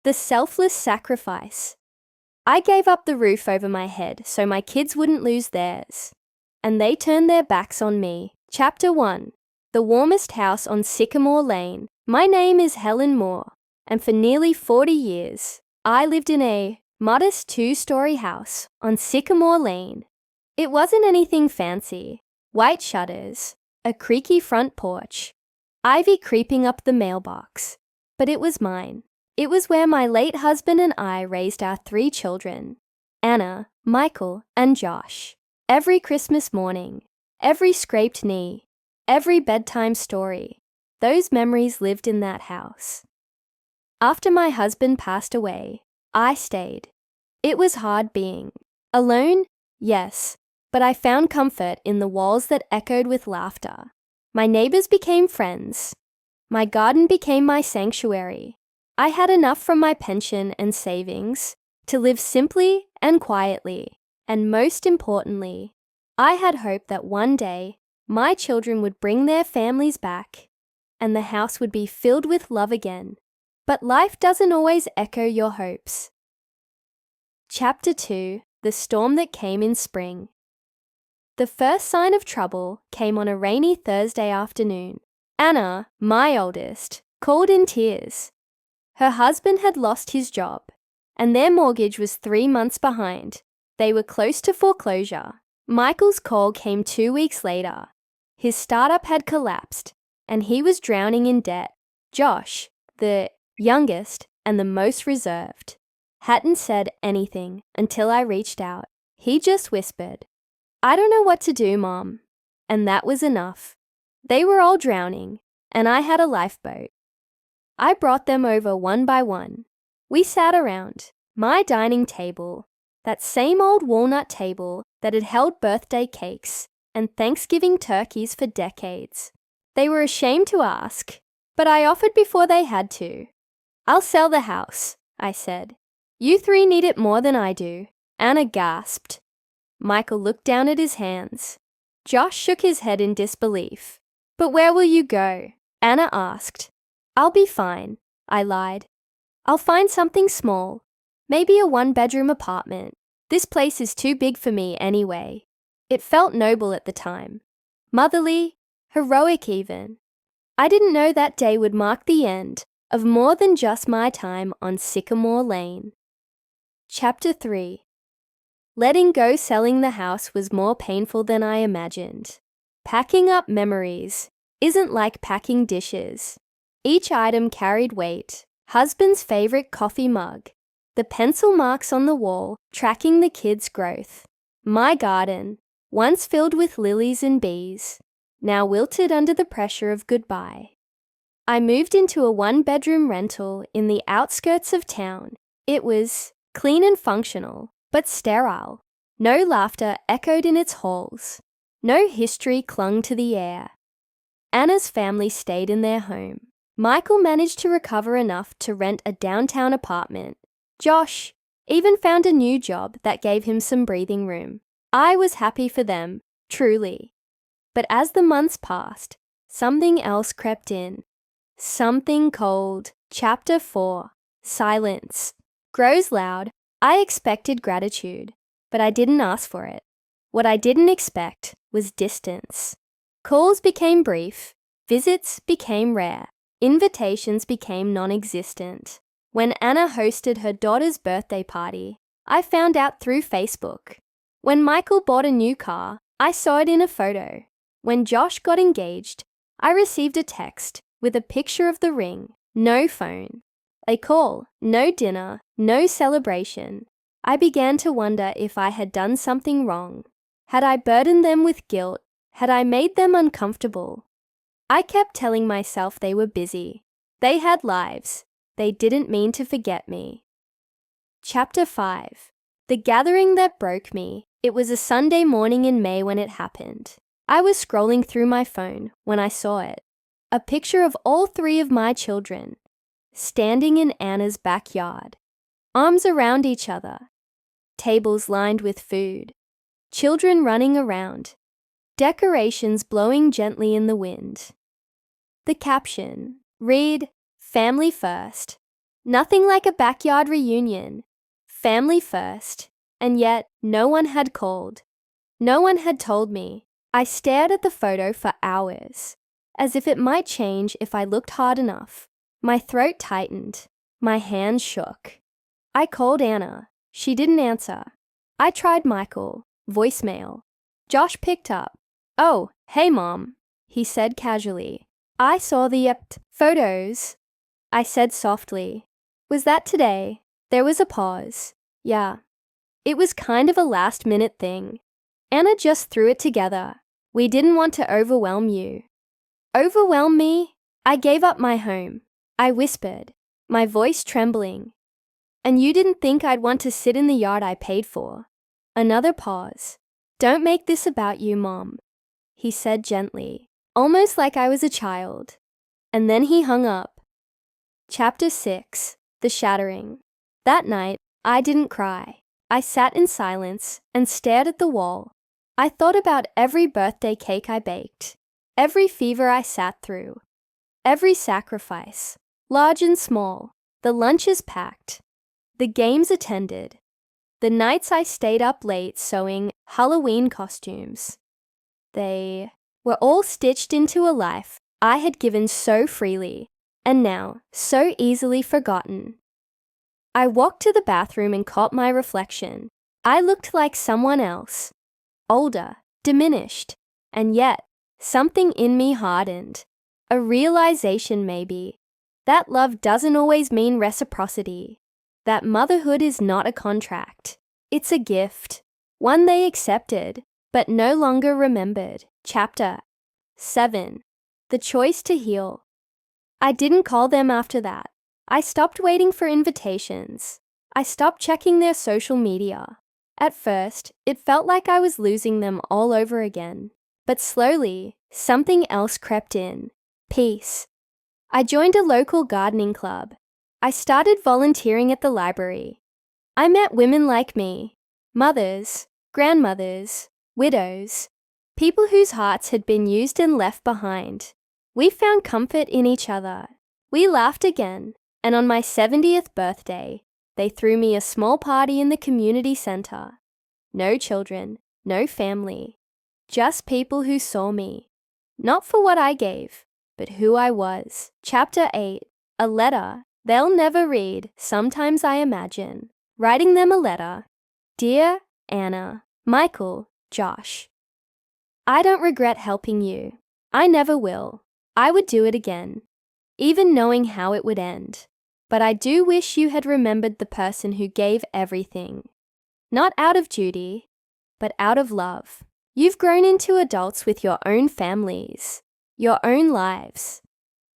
The selfless sacrifice. I gave up the roof over my head so my kids wouldn't lose theirs. And they turned their backs on me. Chapter 1. The warmest house on Sycamore Lane. My name is Helen Moore, and for nearly 40 years, I lived in a modest 2-story house on Sycamore Lane. It wasn't anything fancy. White shutters, a creaky front porch, ivy creeping up the mailbox. But it was mine. It was where my late husband and I raised our 3 children, Anna, Michael, and Josh. Every Christmas morning, every scraped knee, every bedtime story, those memories lived in that house. After my husband passed away, I stayed. It was hard being alone, yes, but I found comfort in the walls that echoed with laughter. My neighbors became friends. My garden became my sanctuary. I had enough from my pension and savings to live simply and quietly, and most importantly, I had hope that one day my children would bring their families back and the house would be filled with love again. But life doesn't always echo your hopes. Chapter 2. The Storm That Came in Spring. The first sign of trouble came on a rainy Thursday afternoon. Anna, my oldest, called in tears. Her husband had lost his job, and their mortgage was 3 months behind. They were close to foreclosure. Michael's call came 2 weeks later. His startup had collapsed, and he was drowning in debt. Josh, the youngest and the most reserved, hadn't said anything until I reached out. He just whispered, "I don't know what to do, Mom." And that was enough. They were all drowning, and I had a lifeboat. I brought them over one by one. We sat around my dining table, that same old walnut table that had held birthday cakes and Thanksgiving turkeys for decades. They were ashamed to ask, but I offered before they had to. "I'll sell the house," I said. "You 3 need it more than I do." Anna gasped. Michael looked down at his hands. Josh shook his head in disbelief. "But where will you go?" Anna asked. "I'll be fine," I lied. "I'll find something small, maybe a 1-bedroom apartment. This place is too big for me anyway." It felt noble at the time. Motherly, heroic even. I didn't know that day would mark the end of more than just my time on Sycamore Lane. Chapter 3. Letting go selling the house was more painful than I imagined. Packing up memories isn't like packing dishes. Each item carried weight. Husband's favorite coffee mug. The pencil marks on the wall tracking the kids' growth. My garden, once filled with lilies and bees, now wilted under the pressure of goodbye. I moved into a 1-bedroom rental in the outskirts of town. It was clean and functional, but sterile. No laughter echoed in its halls. No history clung to the air. Anna's family stayed in their home. Michael managed to recover enough to rent a downtown apartment. Josh even found a new job that gave him some breathing room. I was happy for them, truly. But as the months passed, something else crept in. Something cold. Chapter 4. Silence. Grows loud. I expected gratitude, but I didn't ask for it. What I didn't expect was distance. Calls became brief. Visits became rare. Invitations became non-existent. When Anna hosted her daughter's birthday party, I found out through Facebook. When Michael bought a new car, I saw it in a photo. When Josh got engaged, I received a text with a picture of the ring. No phone. A call. No dinner. No celebration. I began to wonder if I had done something wrong. Had I burdened them with guilt? Had I made them uncomfortable? I kept telling myself they were busy. They had lives. They didn't mean to forget me. Chapter 5. The gathering that broke me. It was a Sunday morning in May when it happened. I was scrolling through my phone when I saw it. A picture of all 3 of my children, standing in Anna's backyard, arms around each other, tables lined with food, children running around, decorations blowing gently in the wind. The caption, read, "Family First," Nothing like a backyard reunion. Family first, and yet no one had called. No one had told me. I stared at the photo for hours, as if it might change if I looked hard enough. My throat tightened. My hands shook. I called Anna. She didn't answer. I tried Michael. Voicemail. Josh picked up. "Oh, hey Mom," he said casually. "I saw the photos," I said softly. "Was that today?" There was a pause. "Yeah." It was kind of a last-minute thing. Anna just threw it together. "We didn't want to overwhelm you." "Overwhelm me?" I gave up my home. I whispered, my voice trembling. "And you didn't think I'd want to sit in the yard I paid for?" Another pause. "Don't make this about you, Mom," he said gently, almost like I was a child. And then he hung up. Chapter 6. The Shattering. That night, I didn't cry. I sat in silence and stared at the wall. I thought about every birthday cake I baked, every fever I sat through, every sacrifice, large and small, the lunches packed, the games attended, the nights I stayed up late sewing Halloween costumes. They were all stitched into a life I had given so freely, and now so easily forgotten. I walked to the bathroom and caught my reflection. I looked like someone else, older, diminished, and yet something in me hardened. A realization maybe, that love doesn't always mean reciprocity, that motherhood is not a contract. It's a gift, one they accepted, but no longer remembered. Chapter 7. The Choice to Heal. I didn't call them after that. I stopped waiting for invitations. I stopped checking their social media. At first, it felt like I was losing them all over again. But slowly, something else crept in. Peace. I joined a local gardening club. I started volunteering at the library. I met women like me, mothers, grandmothers, widows, people whose hearts had been used and left behind. We found comfort in each other. We laughed again, and on my 70th birthday, they threw me a small party in the community center. No children, no family, just people who saw me, not for what I gave, but who I was. Chapter 8. A letter they'll never read, sometimes I imagine. Writing them a letter. Dear Anna, Michael, Josh. I don't regret helping you. I never will. I would do it again, even knowing how it would end. But I do wish you had remembered the person who gave everything. Not out of duty, but out of love. You've grown into adults with your own families, your own lives.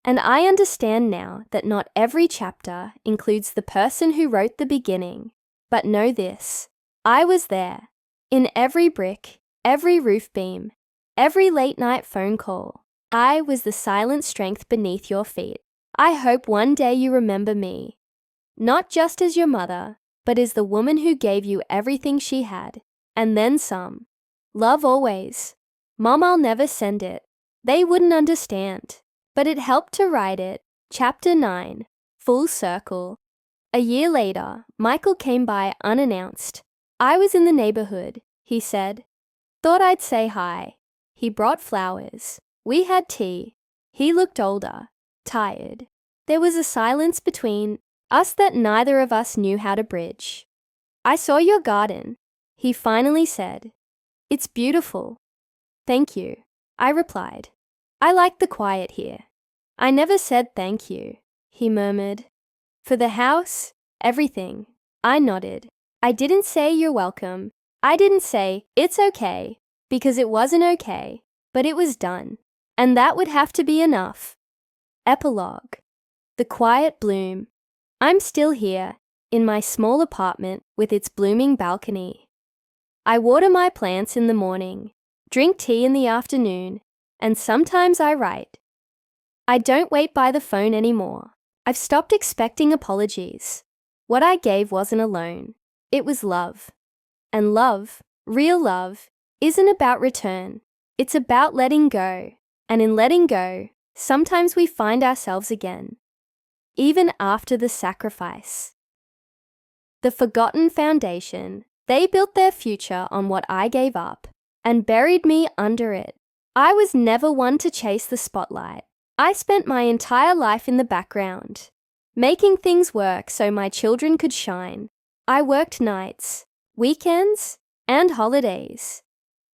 And I understand now that not every chapter includes the person who wrote the beginning. But know this, I was there, in every brick, every roof beam, every late-night phone call. I was the silent strength beneath your feet. I hope one day you remember me, not just as your mother, but as the woman who gave you everything she had, and then some. Love always. Mom, I'll never send it. They wouldn't understand. But it helped to write it. Chapter 9. Full Circle. A year later, Michael came by unannounced. I was in the neighborhood, he said. Thought I'd say hi. He brought flowers. We had tea. He looked older, tired. There was a silence between us that neither of us knew how to bridge. I saw your garden, he finally said. It's beautiful. Thank you, I replied. I like the quiet here. I never said thank you, he murmured. For the house, everything. I nodded. I didn't say you're welcome. I didn't say it's okay, because it wasn't okay, but it was done. And that would have to be enough. Epilogue. The quiet bloom. I'm still here, in my small apartment with its blooming balcony. I water my plants in the morning, drink tea in the afternoon, and sometimes I write. I don't wait by the phone anymore. I've stopped expecting apologies. What I gave wasn't a loan. It was love. And love, real love, isn't about return. It's about letting go. And in letting go, sometimes we find ourselves again. even after the sacrifice. The forgotten foundation. They built their future on what I gave up and buried me under it. I was never one to chase the spotlight. I spent my entire life in the background, making things work so my children could shine. I worked nights, weekends, and holidays.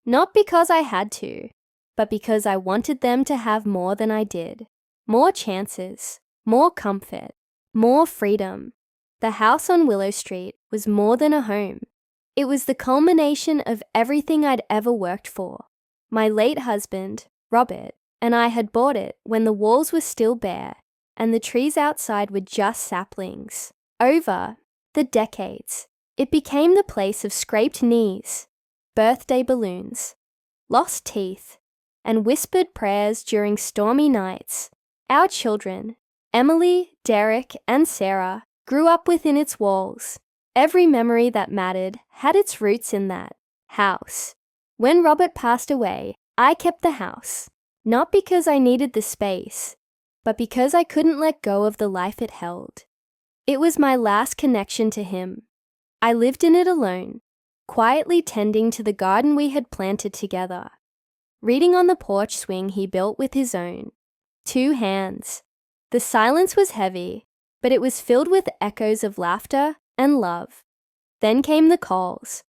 Not because I had to, but because I wanted them to have more than I did. More chances, more comfort, more freedom. The house on Willow Street was more than a home. It was the culmination of everything I'd ever worked for. My late husband, Robert, and I had bought it when the walls were still bare and the trees outside were just saplings. Over the decades, it became the place of scraped knees, birthday balloons, lost teeth, and whispered prayers during stormy nights. Our children, Emily, Derek, and Sarah, grew up within its walls. Every memory that mattered had its roots in that house. When Robert passed away, I kept the house, not because I needed the space, but because I couldn't let go of the life it held. It was my last connection to him. I lived in it alone, quietly tending to the garden we had planted together, reading on the porch swing he built with his own 2 hands. The silence was heavy, but it was filled with echoes of laughter and love. Then came the calls.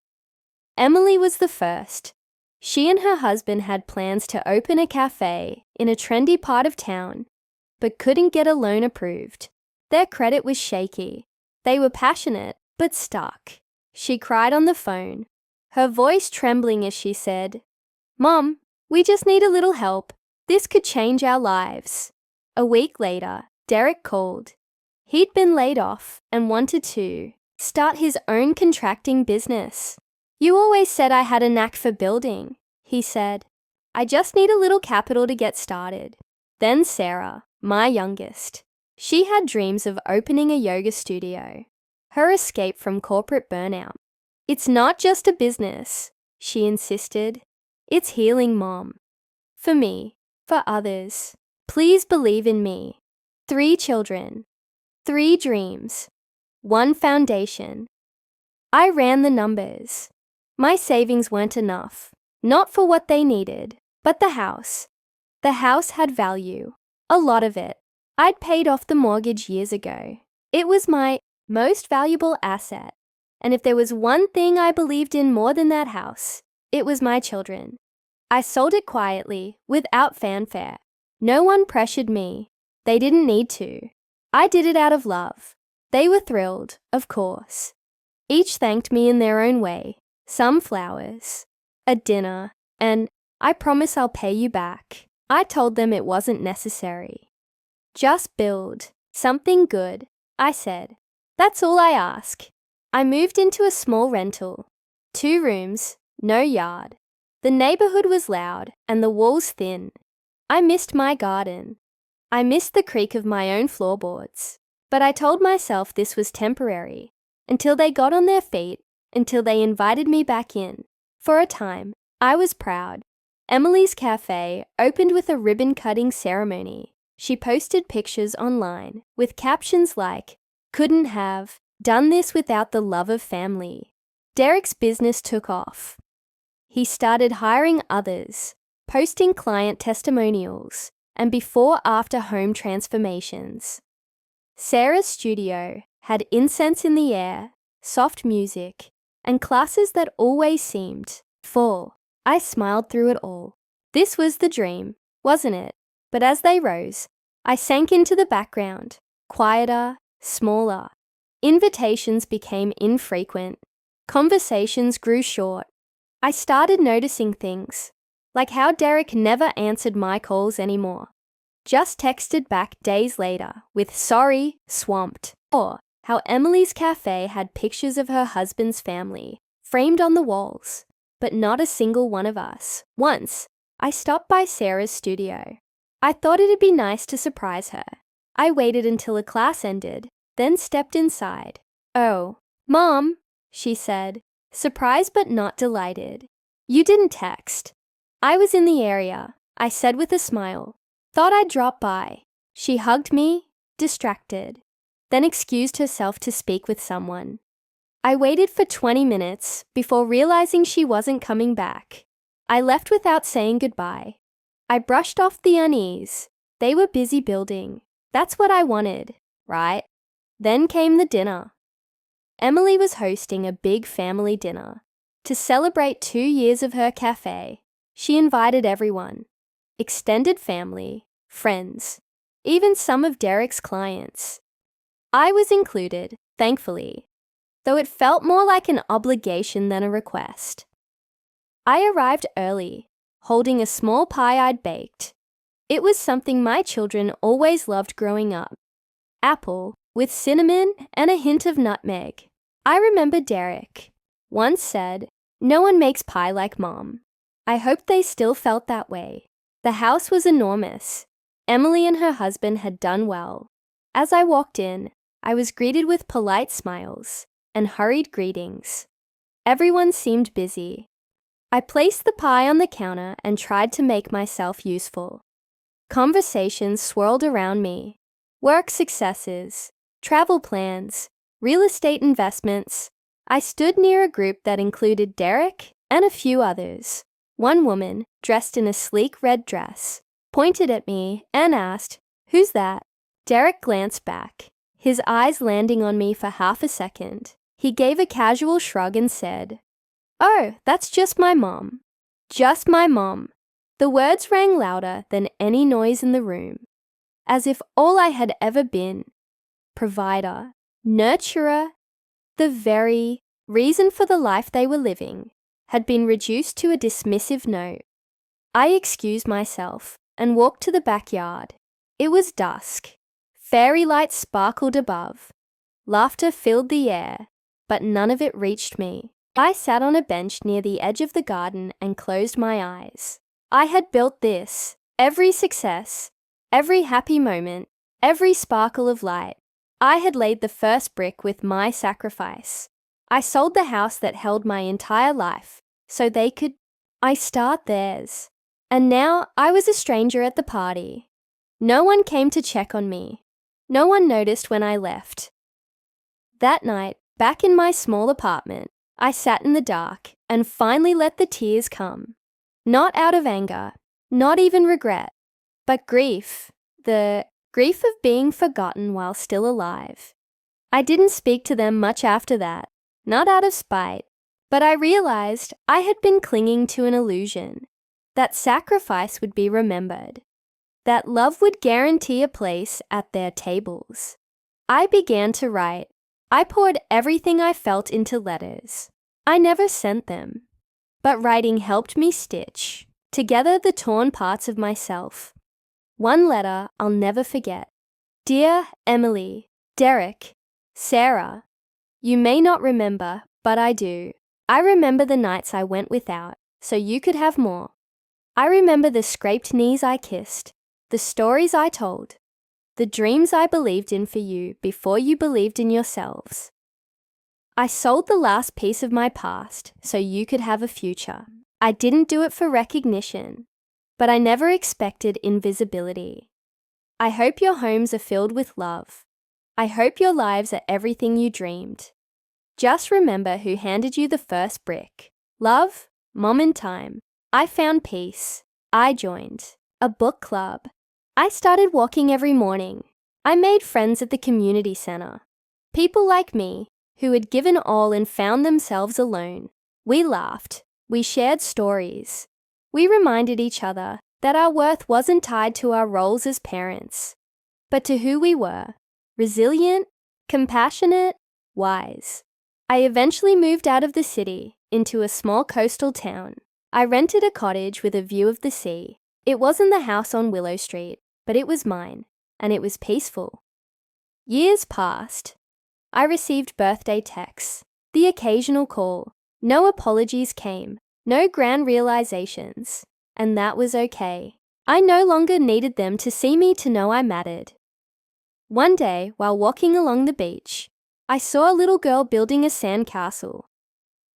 Emily was the first. She and her husband had plans to open a cafe in a trendy part of town, but couldn't get a loan approved. Their credit was shaky. They were passionate, but stuck. She cried on the phone, her voice trembling as she said, "Mom, we just need a little help. This could change our lives." A week later, Derek called. He'd been laid off and wanted to start his own contracting business. "You always said I had a knack for building," he said. "I just need a little capital to get started." Then Sarah, my youngest. She had dreams of opening a yoga studio, her escape from corporate burnout. "It's not just a business," she insisted. "It's healing, Mom. For me, for others. Please believe in me." 3 children, 3 dreams, 1 foundation. I ran the numbers. My savings weren't enough, not for what they needed, but the house. The house had value, a lot of it. I'd paid off the mortgage years ago. It was my most valuable asset, and if there was one thing I believed in more than that house, it was my children. I sold it quietly, without fanfare. No one pressured me. They didn't need to. I did it out of love. They were thrilled, of course. Each thanked me in their own way. Some flowers, a dinner, and "I promise I'll pay you back." I told them it wasn't necessary. "Just build something good," I said. "That's all I ask." I moved into a small rental. 2 rooms, no yard. The neighborhood was loud and the walls thin. I missed my garden. I missed the creak of my own floorboards. But I told myself this was temporary, until they got on their feet, until they invited me back in. For a time, I was proud. Emily's Cafe opened with a ribbon-cutting ceremony. She posted pictures online with captions like, "Couldn't have done this without the love of family." Derek's business took off. He started hiring others, posting client testimonials, and before-after home transformations. Sarah's studio had incense in the air, soft music, and classes that always seemed full. I smiled through it all. This was the dream, wasn't it? But as they rose, I sank into the background, quieter, smaller. Invitations became infrequent. Conversations grew short. I started noticing things, like how Derek never answered my calls anymore. Just texted back days later with "sorry, swamped." Or how Emily's Cafe had pictures of her husband's family framed on the walls, but not a single one of us. Once, I stopped by Sarah's studio. I thought it'd be nice to surprise her. I waited until a class ended, then stepped inside. "Oh, Mom," she said, surprised but not delighted. "You didn't text." "I was in the area," I said with a smile. "Thought I'd drop by." She hugged me, distracted. then excused herself to speak with someone. I waited for 20 minutes before realizing she wasn't coming back. I left without saying goodbye. I brushed off the unease. They were busy building. That's what I wanted, right? Then came the dinner. Emily was hosting a big family dinner. To celebrate 2 years of her cafe, she invited everyone. Extended family, friends, even some of Derek's clients. I was included, thankfully, though it felt more like an obligation than a request. I arrived early, holding a small pie I'd baked. It was something my children always loved growing up. Apple, with cinnamon and a hint of nutmeg. I remember Derek once said, "No one makes pie like Mom." I hoped they still felt that way. The house was enormous. Emily and her husband had done well. As I walked in, I was greeted with polite smiles and hurried greetings. Everyone seemed busy. I placed the pie on the counter and tried to make myself useful. Conversations swirled around me. Work successes, travel plans, real estate investments. I stood near a group that included Derek and a few others. One woman, dressed in a sleek red dress, pointed at me and asked, "Who's that?" Derek glanced back, his eyes landing on me for half a second. He gave a casual shrug and said, "Oh, that's just my mom." Just my mom. The words rang louder than any noise in the room, as if all I had ever been, provider, nurturer, the very reason for the life they were living, had been reduced to a dismissive note. I excused myself and walked to the backyard. It was dusk. Fairy lights sparkled above. Laughter filled the air, but none of it reached me. I sat on a bench near the edge of the garden and closed my eyes. I had built this, every success, every happy moment, every sparkle of light. I had laid the first brick with my sacrifice. I sold the house that held my entire life so they could start theirs. And now I was a stranger at the party. No one came to check on me. No one noticed when I left. That night, back in my small apartment, I sat in the dark and finally let the tears come. Not out of anger, not even regret, but grief. The grief of being forgotten while still alive. I didn't speak to them much after that, not out of spite, but I realized I had been clinging to an illusion, that sacrifice would be remembered, that love would guarantee a place at their tables. I began to write. I poured everything I felt into letters. I never sent them, but writing helped me stitch together the torn parts of myself. One letter I'll never forget. Dear Emily, Derek, Sarah, you may not remember, but I do. I remember the nights I went without, so you could have more. I remember the scraped knees I kissed, the stories I told, the dreams I believed in for you before you believed in yourselves. I sold the last piece of my past so you could have a future. I didn't do it for recognition, but I never expected invisibility. I hope your homes are filled with love. I hope your lives are everything you dreamed. Just remember who handed you the first brick. Love, Mom and Time. I found peace. I joined a book club. I started walking every morning. I made friends at the community center. People like me who had given all and found themselves alone. We laughed. We shared stories. We reminded each other that our worth wasn't tied to our roles as parents, but to who we were. Resilient, compassionate, wise. I eventually moved out of the city into a small coastal town. I rented a cottage with a view of the sea. It wasn't the house on Willow Street, but it was mine, and it was peaceful. Years passed. I received birthday texts, the occasional call. No apologies came, no grand realizations, and that was okay. I no longer needed them to see me to know I mattered. One day, while walking along the beach, I saw a little girl building a sandcastle.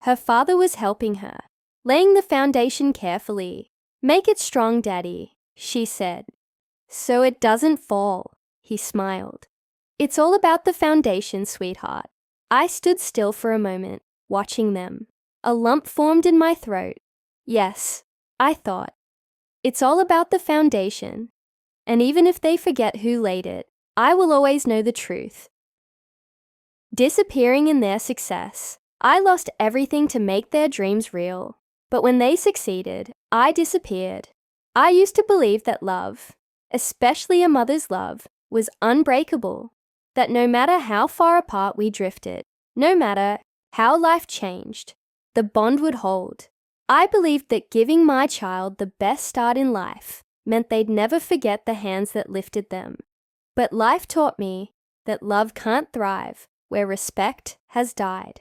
Her father was helping her, laying the foundation carefully. "Make it strong, Daddy," she said. "So it doesn't fall," he smiled. It's all about the foundation, sweetheart. I stood still for a moment, watching them. A lump formed in my throat. Yes, I thought. It's all about the foundation. And even if they forget who laid it, I will always know the truth. Disappearing in their success, I lost everything to make their dreams real. But when they succeeded, I disappeared. I used to believe that love, especially a mother's love, was unbreakable. That no matter how far apart we drifted, no matter how life changed, the bond would hold. I believed that giving my child the best start in life meant they'd never forget the hands that lifted them. But life taught me that love can't thrive where respect has died.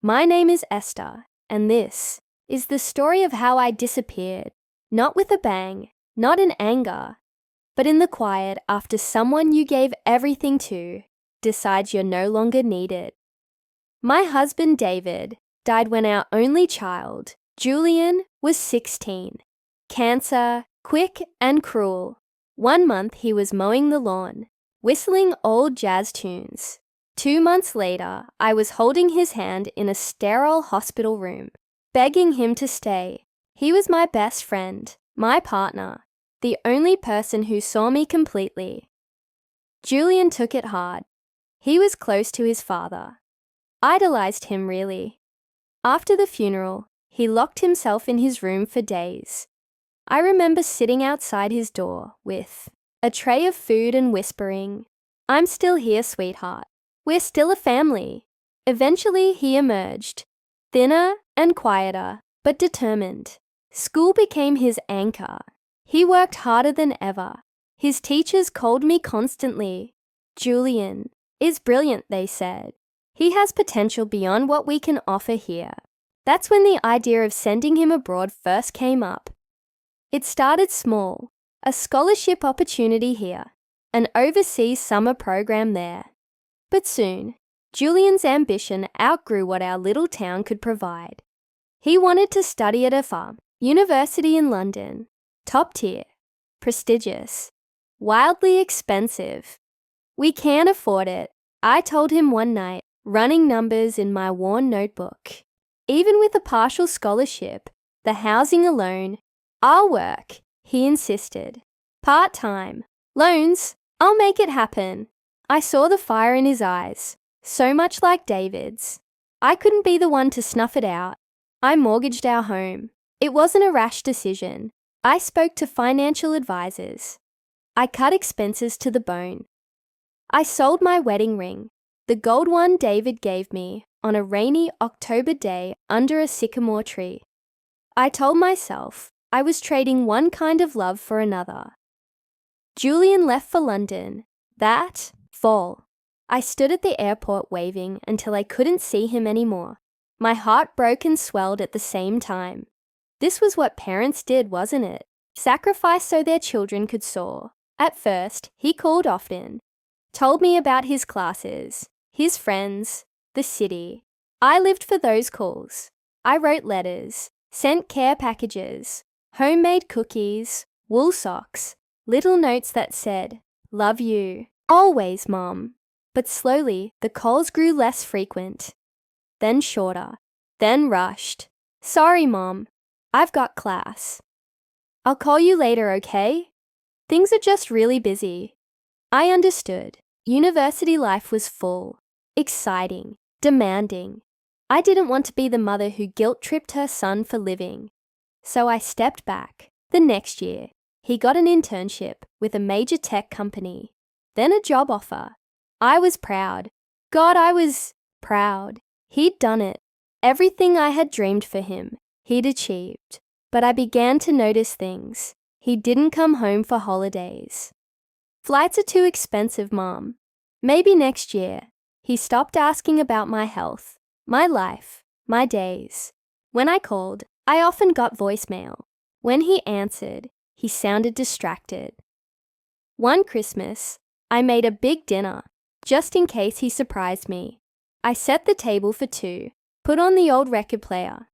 My name is Esther, and this is the story of how I disappeared, not with a bang, not in anger, but in the quiet after someone you gave everything to decides you're no longer needed. My husband, David, died when our only child, Julian, was 16. Cancer, quick and cruel. 1 month he was mowing the lawn, whistling old jazz tunes. 2 months later, I was holding his hand in a sterile hospital room, begging him to stay. He was my best friend, my partner, the only person who saw me completely. Julian took it hard. He was close to his father. Idolized him, really. After the funeral, he locked himself in his room for days. I remember sitting outside his door with a tray of food and whispering, "I'm still here, sweetheart. We're still a family." Eventually, he emerged, thinner and quieter, but determined. School became his anchor. He worked harder than ever. His teachers called me constantly. "Julian is brilliant," they said. "He has potential beyond what we can offer here." That's when the idea of sending him abroad first came up. It started small, a scholarship opportunity here, an overseas summer program there. But soon, Julian's ambition outgrew what our little town could provide. He wanted to study at a university in London, top tier, prestigious, wildly expensive. "We can't afford it," I told him one night, running numbers in my worn notebook. "Even with a partial scholarship, the housing alone, I'll work," he insisted. "Part-time. Loans, I'll make it happen." I saw the fire in his eyes, so much like David's. I couldn't be the one to snuff it out. I mortgaged our home. It wasn't a rash decision. I spoke to financial advisors. I cut expenses to the bone. I sold my wedding ring, the gold one David gave me, on a rainy October day under a sycamore tree. I told myself I was trading one kind of love for another. Julian left for London that fall. I stood at the airport waving until I couldn't see him anymore. My heart broke and swelled at the same time. This was what parents did, wasn't it? Sacrifice so their children could soar. At first, he called often, told me about his classes, his friends, the city. I lived for those calls. I wrote letters, sent care packages, homemade cookies, wool socks, little notes that said, "Love you, always, Mom." But slowly, the calls grew less frequent, then shorter, then rushed. "Sorry, Mom, I've got class. I'll call you later, okay? Things are just really busy." I understood. University life was full, exciting, demanding. I didn't want to be the mother who guilt-tripped her son for living. So I stepped back. The next year, he got an internship with a major tech company, then a job offer. I was proud. God, I was proud. He'd done it. Everything I had dreamed for him, he'd achieved. But I began to notice things. He didn't come home for holidays. "Flights are too expensive, Mom. Maybe next year." He stopped asking about my health, my life, my days. When I called, I often got voicemail. When he answered, he sounded distracted. One Christmas, I made a big dinner, just in case he surprised me. I set the table for two, put on the old record player.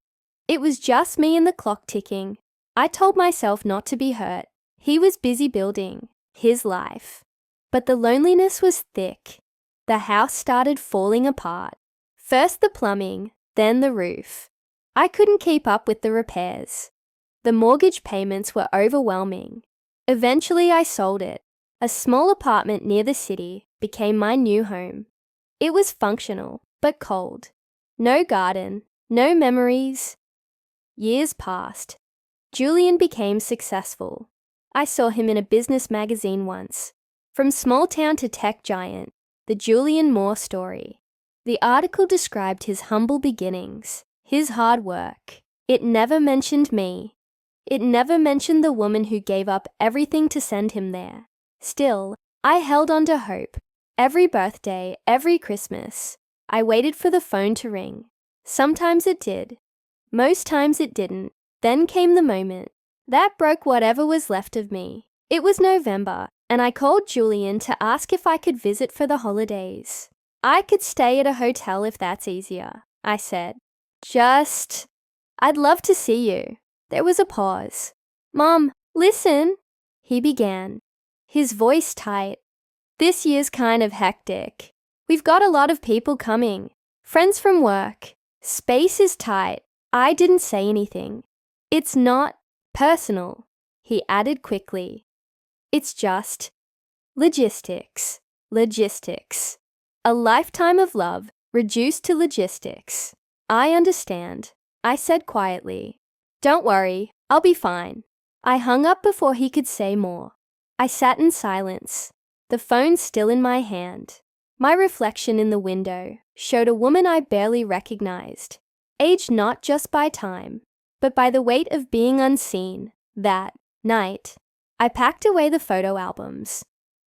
It was just me and the clock ticking. I told myself not to be hurt. He was busy building his life. But the loneliness was thick. The house started falling apart. First the plumbing, then the roof. I couldn't keep up with the repairs. The mortgage payments were overwhelming. Eventually I sold it. A small apartment near the city became my new home. It was functional, but cold. No garden, no memories. Years passed. Julian became successful. I saw him in a business magazine once. From small town to tech giant, the Julian Moore story. The article described his humble beginnings, his hard work. It never mentioned me. It never mentioned the woman who gave up everything to send him there. Still, I held on to hope. Every birthday, every Christmas, I waited for the phone to ring. Sometimes it did. Most times it didn't. Then came the moment. That broke whatever was left of me. It was November, and I called Julian to ask if I could visit for the holidays. I could stay at a hotel if that's easier, I said. I'd love to see you. There was a pause. Mom, listen, he began, his voice tight. This year's kind of hectic. We've got a lot of people coming. Friends from work. Space is tight. I didn't say anything. It's not personal, he added quickly. It's just logistics. Logistics. A lifetime of love reduced to logistics. I understand, I said quietly. Don't worry, I'll be fine. I hung up before he could say more. I sat in silence, the phone still in my hand. My reflection in the window showed a woman I barely recognized, aged not just by time, but by the weight of being unseen. That night, I packed away the photo albums,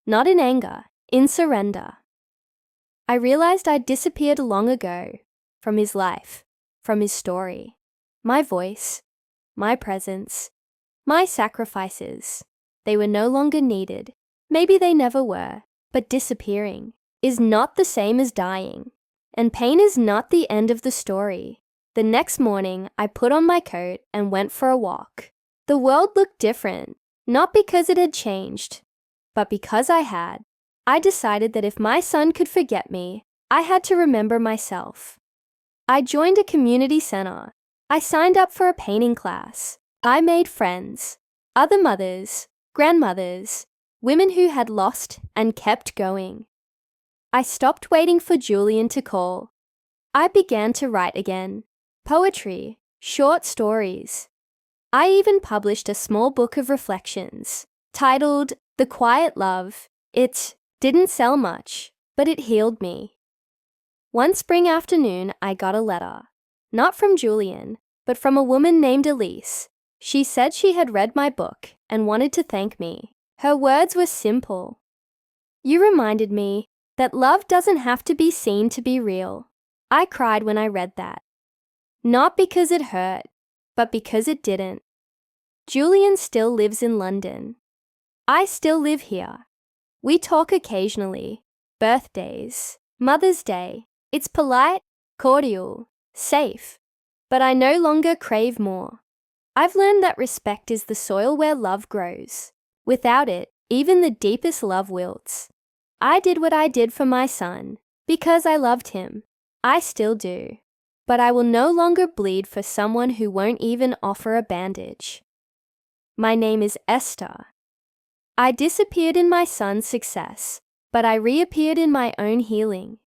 not in anger, in surrender. I realized I'd disappeared long ago, from his life, from his story. My voice, my presence, my sacrifices, they were no longer needed. Maybe they never were, but disappearing is not the same as dying. And pain is not the end of the story. The next morning, I put on my coat and went for a walk. The world looked different, not because it had changed, but because I had. I decided that if my son could forget me, I had to remember myself. I joined a community center. I signed up for a painting class. I made friends, other mothers, grandmothers, women who had lost and kept going. I stopped waiting for Julian to call. I began to write again. Poetry, short stories. I even published a small book of reflections, titled The Quiet Love. It didn't sell much, but it healed me. One spring afternoon, I got a letter. Not from Julian, but from a woman named Elise. She said she had read my book and wanted to thank me. Her words were simple. You reminded me that love doesn't have to be seen to be real. I cried when I read that. Not because it hurt, but because it didn't. Julian still lives in London. I still live here. We talk occasionally. Birthdays, Mother's Day. It's polite, cordial, safe. But I no longer crave more. I've learned that respect is the soil where love grows. Without it, even the deepest love wilts. I did what I did for my son, because I loved him. I still do. But I will no longer bleed for someone who won't even offer a bandage. My name is Esther. I disappeared in my son's success, but I reappeared in my own healing.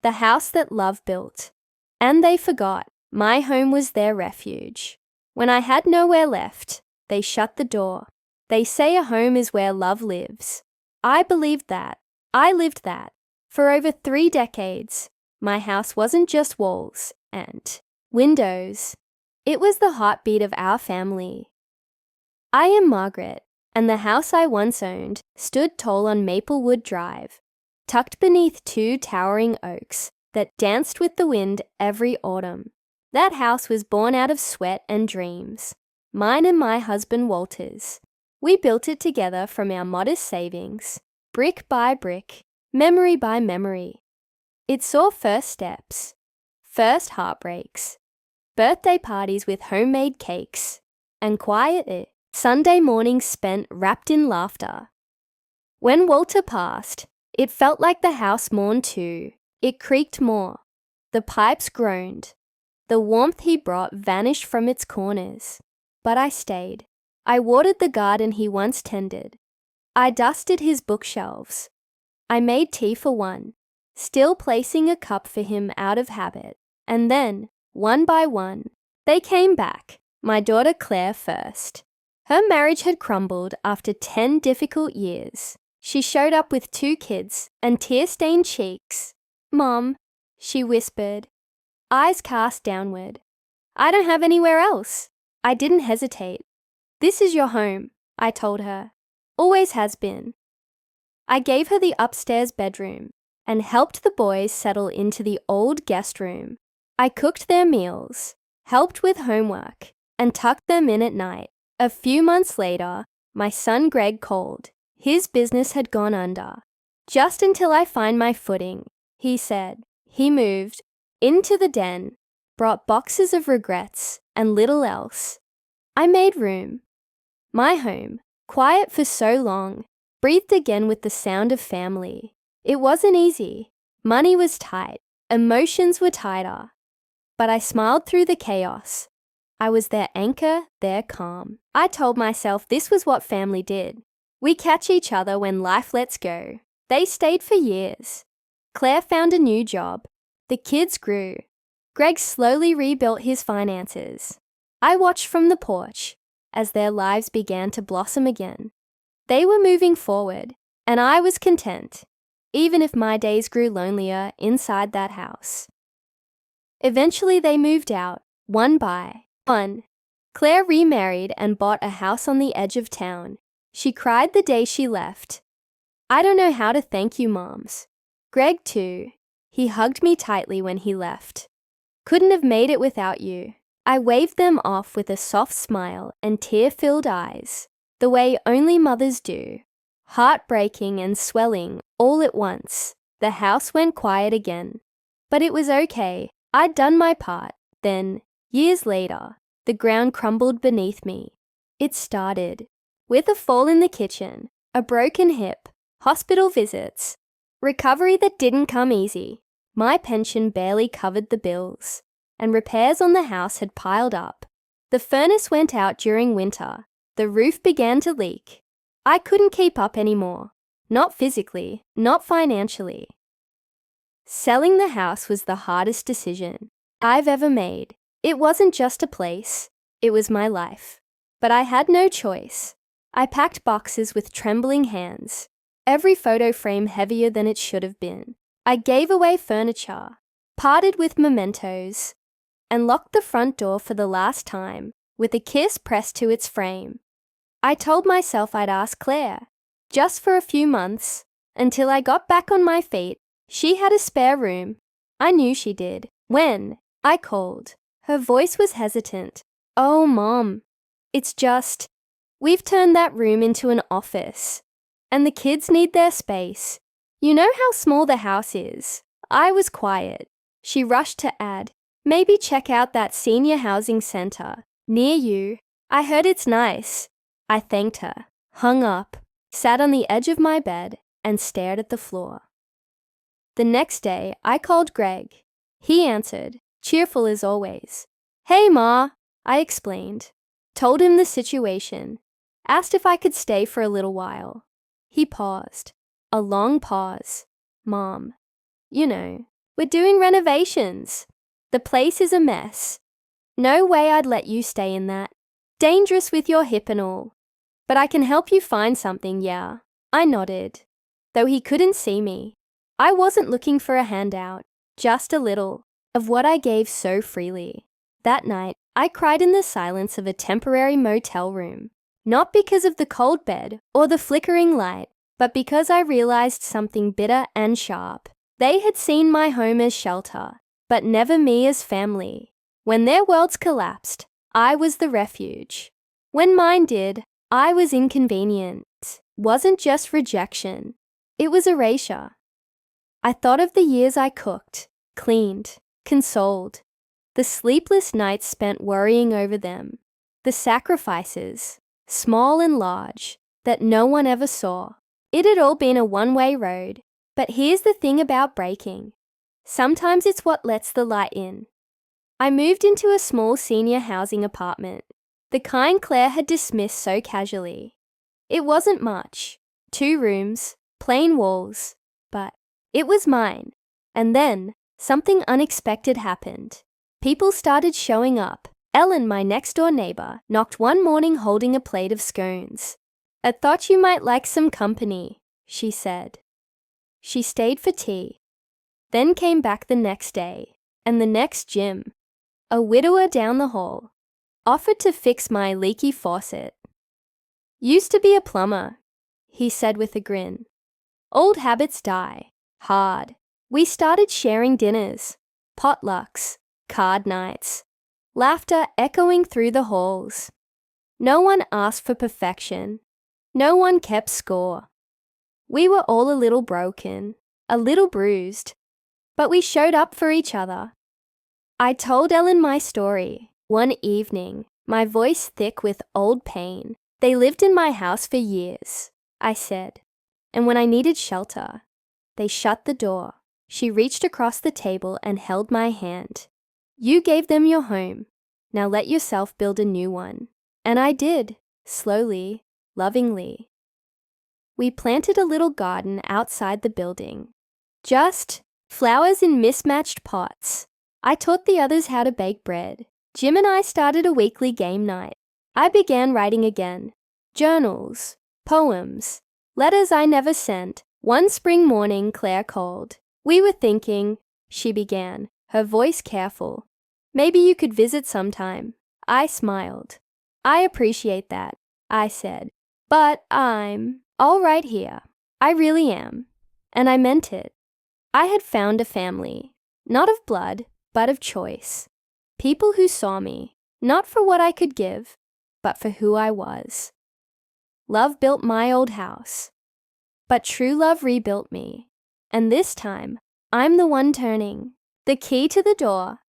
The house that love built. And they forgot my home was their refuge. When I had nowhere left, they shut the door. They say a home is where love lives. I believed that. I lived that. For over 3 decades, my house wasn't just walls and windows. It was the heartbeat of our family. I am Margaret, and the house I once owned stood tall on Maplewood Drive, tucked beneath 2 towering oaks that danced with the wind every autumn. That house was born out of sweat and dreams, mine and my husband Walter's. We built it together from our modest savings, brick by brick, memory by memory. It saw first steps, first heartbreaks, birthday parties with homemade cakes, and quiet Sunday mornings spent wrapped in laughter. When Walter passed, it felt like the house mourned too. It creaked more. The pipes groaned. The warmth he brought vanished from its corners. But I stayed. I watered the garden he once tended. I dusted his bookshelves. I made tea for one, still placing a cup for him out of habit. And then, one by one, they came back, my daughter Claire first. Her marriage had crumbled after 10 difficult years. She showed up with 2 kids and tear-stained cheeks. "Mom," she whispered, eyes cast downward. "I don't have anywhere else." I didn't hesitate. "This is your home," I told her. "Always has been." I gave her the upstairs bedroom and helped the boys settle into the old guest room. I cooked their meals, helped with homework, and tucked them in at night. A few months later, my son Greg called. His business had gone under. "Just until I find my footing," he said. He moved into the den, brought boxes of regrets and little else. I made room. My home, quiet for so long, breathed again with the sound of family. It wasn't easy. Money was tight. Emotions were tighter. But I smiled through the chaos. I was their anchor, their calm. I told myself this was what family did. We catch each other when life lets go. They stayed for years. Claire found a new job. The kids grew. Greg slowly rebuilt his finances. I watched from the porch as their lives began to blossom again. They were moving forward, and I was content, even if my days grew lonelier inside that house. Eventually they moved out, one by one. Claire remarried and bought a house on the edge of town. She cried the day she left. "I don't know how to thank you, moms." Greg too. He hugged me tightly when he left. "Couldn't have made it without you." I waved them off with a soft smile and tear-filled eyes, the way only mothers do. Heartbreaking and swelling all at once. The house went quiet again. But it was okay. I'd done my part. Then, years later, the ground crumbled beneath me. It started with a fall in the kitchen, a broken hip, hospital visits, recovery that didn't come easy. My pension barely covered the bills, and repairs on the house had piled up. The furnace went out during winter. The roof began to leak. I couldn't keep up anymore. Not physically, not financially. Selling the house was the hardest decision I've ever made. It wasn't just a place, it was my life. But I had no choice. I packed boxes with trembling hands, every photo frame heavier than it should have been. I gave away furniture, parted with mementos, and locked the front door for the last time with a kiss pressed to its frame. I told myself I'd ask Claire, just for a few months, until I got back on my feet. She had a spare room. I knew she did. When I called, her voice was hesitant. "Oh, Mom, it's just, we've turned that room into an office, and the kids need their space. You know how small the house is." I was quiet. She rushed to add, "Maybe check out that senior housing center near you. I heard it's nice." I thanked her, hung up, sat on the edge of my bed, and stared at the floor. The next day, I called Greg. He answered, cheerful as always. "Hey, Ma," I explained, told him the situation, asked if I could stay for a little while. He paused, a long pause. "Mom, you know, we're doing renovations. The place is a mess. No way I'd let you stay in that. Dangerous with your hip and all. But I can help you find something, yeah." I nodded, though he couldn't see me. I wasn't looking for a handout, just a little of what I gave so freely. That night, I cried in the silence of a temporary motel room, not because of the cold bed or the flickering light, but because I realized something bitter and sharp. They had seen my home as shelter, but never me as family. When their worlds collapsed, I was the refuge. When mine did, I was inconvenient. Wasn't just rejection. It was erasure. I thought of the years I cooked, cleaned, consoled, the sleepless nights spent worrying over them, the sacrifices, small and large, that no one ever saw. It had all been a one-way road. But here's the thing about breaking. Sometimes it's what lets the light in. I moved into a small senior housing apartment, the kind Claire had dismissed so casually. It wasn't much. 2 rooms, plain walls, but it was mine. And then something unexpected happened. People started showing up. Ellen, my next-door neighbor, knocked one morning holding a plate of scones. "I thought you might like some company," she said. She stayed for tea, then came back the next day, and the next gym. A widower down the hall offered to fix my leaky faucet. "Used to be a plumber," he said with a grin. "Old habits die hard." We started sharing dinners, potlucks, card nights, laughter echoing through the halls. No one asked for perfection. No one kept score. We were all a little broken, a little bruised, but we showed up for each other. I told Ellen my story one evening, my voice thick with old pain. "They lived in my house for years," I said, "and when I needed shelter, they shut the door." She reached across the table and held my hand. "You gave them your home. Now let yourself build a new one." And I did, slowly, lovingly. We planted a little garden outside the building. Just flowers in mismatched pots. I taught the others how to bake bread. Jim and I started a weekly game night. I began writing again. Journals, poems, letters I never sent. One spring morning, Claire called. "We were thinking," she began, her voice careful. "Maybe you could visit sometime." I smiled. "I appreciate that," I said. "But I'm all right here. I really am." And I meant it. I had found a family, not of blood, but of choice. People who saw me, not for what I could give, but for who I was. Love built my old house, but true love rebuilt me. And this time, I'm the one turning the key to the door.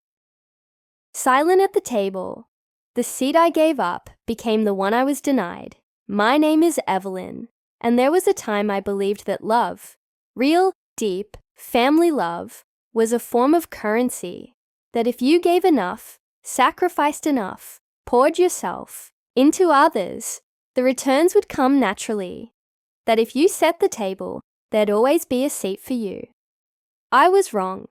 Silent at the table, the seat I gave up became the one I was denied. My name is Evelyn, and there was a time I believed that love, real, deep, family love, was a form of currency, that if you gave enough, sacrificed enough, poured yourself into others, the returns would come naturally, that if you set the table, there'd always be a seat for you. I was wrong.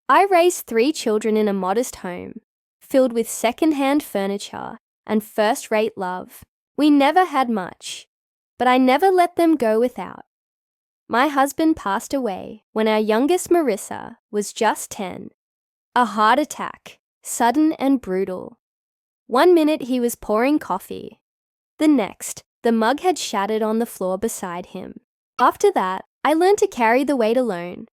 I raised 3 children in a modest home, filled with second-hand furniture and first-rate love. We never had much, but I never let them go without. My husband passed away when our youngest Marissa was just 10. A heart attack, sudden and brutal. One minute he was pouring coffee. The next, the mug had shattered on the floor beside him. After that, I learned to carry the weight alone.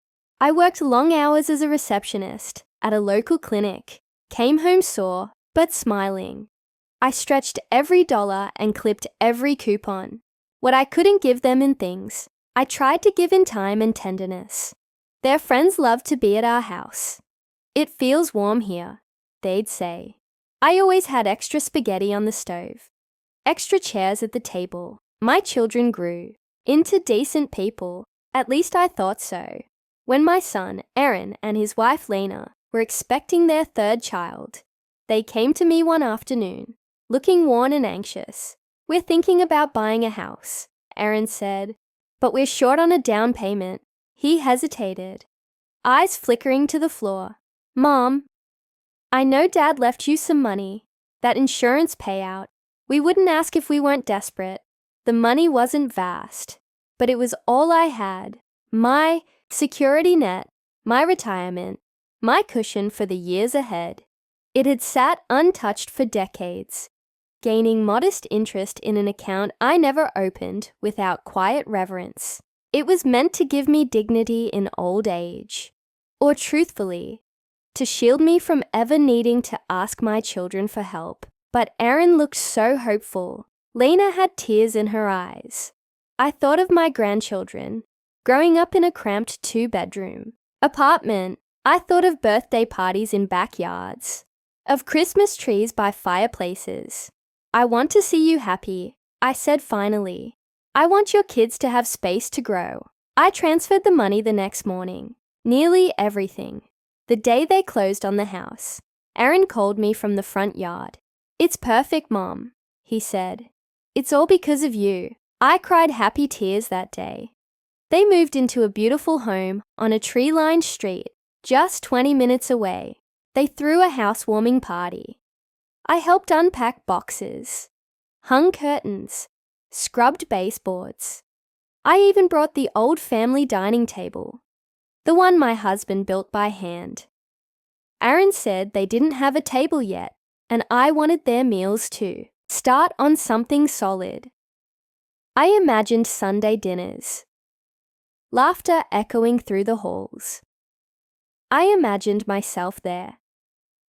I worked long hours as a receptionist at a local clinic, came home sore, but smiling. I stretched every dollar and clipped every coupon. What I couldn't give them in things, I tried to give in time and tenderness. Their friends loved to be at our house. "It feels warm here," they'd say. I always had extra spaghetti on the stove, extra chairs at the table. My children grew into decent people, at least I thought so. When my son, Aaron, and his wife, Lena, were expecting their 3rd child, they came to me one afternoon, looking worn and anxious. "We're thinking about buying a house," Aaron said, "but we're short on a down payment." He hesitated, eyes flickering to the floor. "Mom, I know Dad left you some money, that insurance payout. We wouldn't ask if we weren't desperate." The money wasn't vast, but it was all I had. My security net, my retirement, my cushion for the years ahead. It had sat untouched for decades, gaining modest interest in an account I never opened without quiet reverence. It was meant to give me dignity in old age, or truthfully, to shield me from ever needing to ask my children for help. But Aaron looked so hopeful. Lena had tears in her eyes. I thought of my grandchildren, growing up in a cramped 2-bedroom apartment. I thought of birthday parties in backyards, of Christmas trees by fireplaces. "I want to see you happy," I said finally. I want your kids to have space to grow. I transferred the money the next morning. Nearly everything. The day they closed on the house, Aaron called me from the front yard. "It's perfect, Mom," he said. "It's all because of you." I cried happy tears that day. They moved into a beautiful home on a tree-lined street, just 20 minutes away. They threw a housewarming party. I helped unpack boxes, hung curtains, scrubbed baseboards. I even brought the old family dining table, the one my husband built by hand. Aaron said they didn't have a table yet, and I wanted their meals too. Start on something solid. I imagined Sunday dinners, laughter echoing through the halls. I imagined myself there,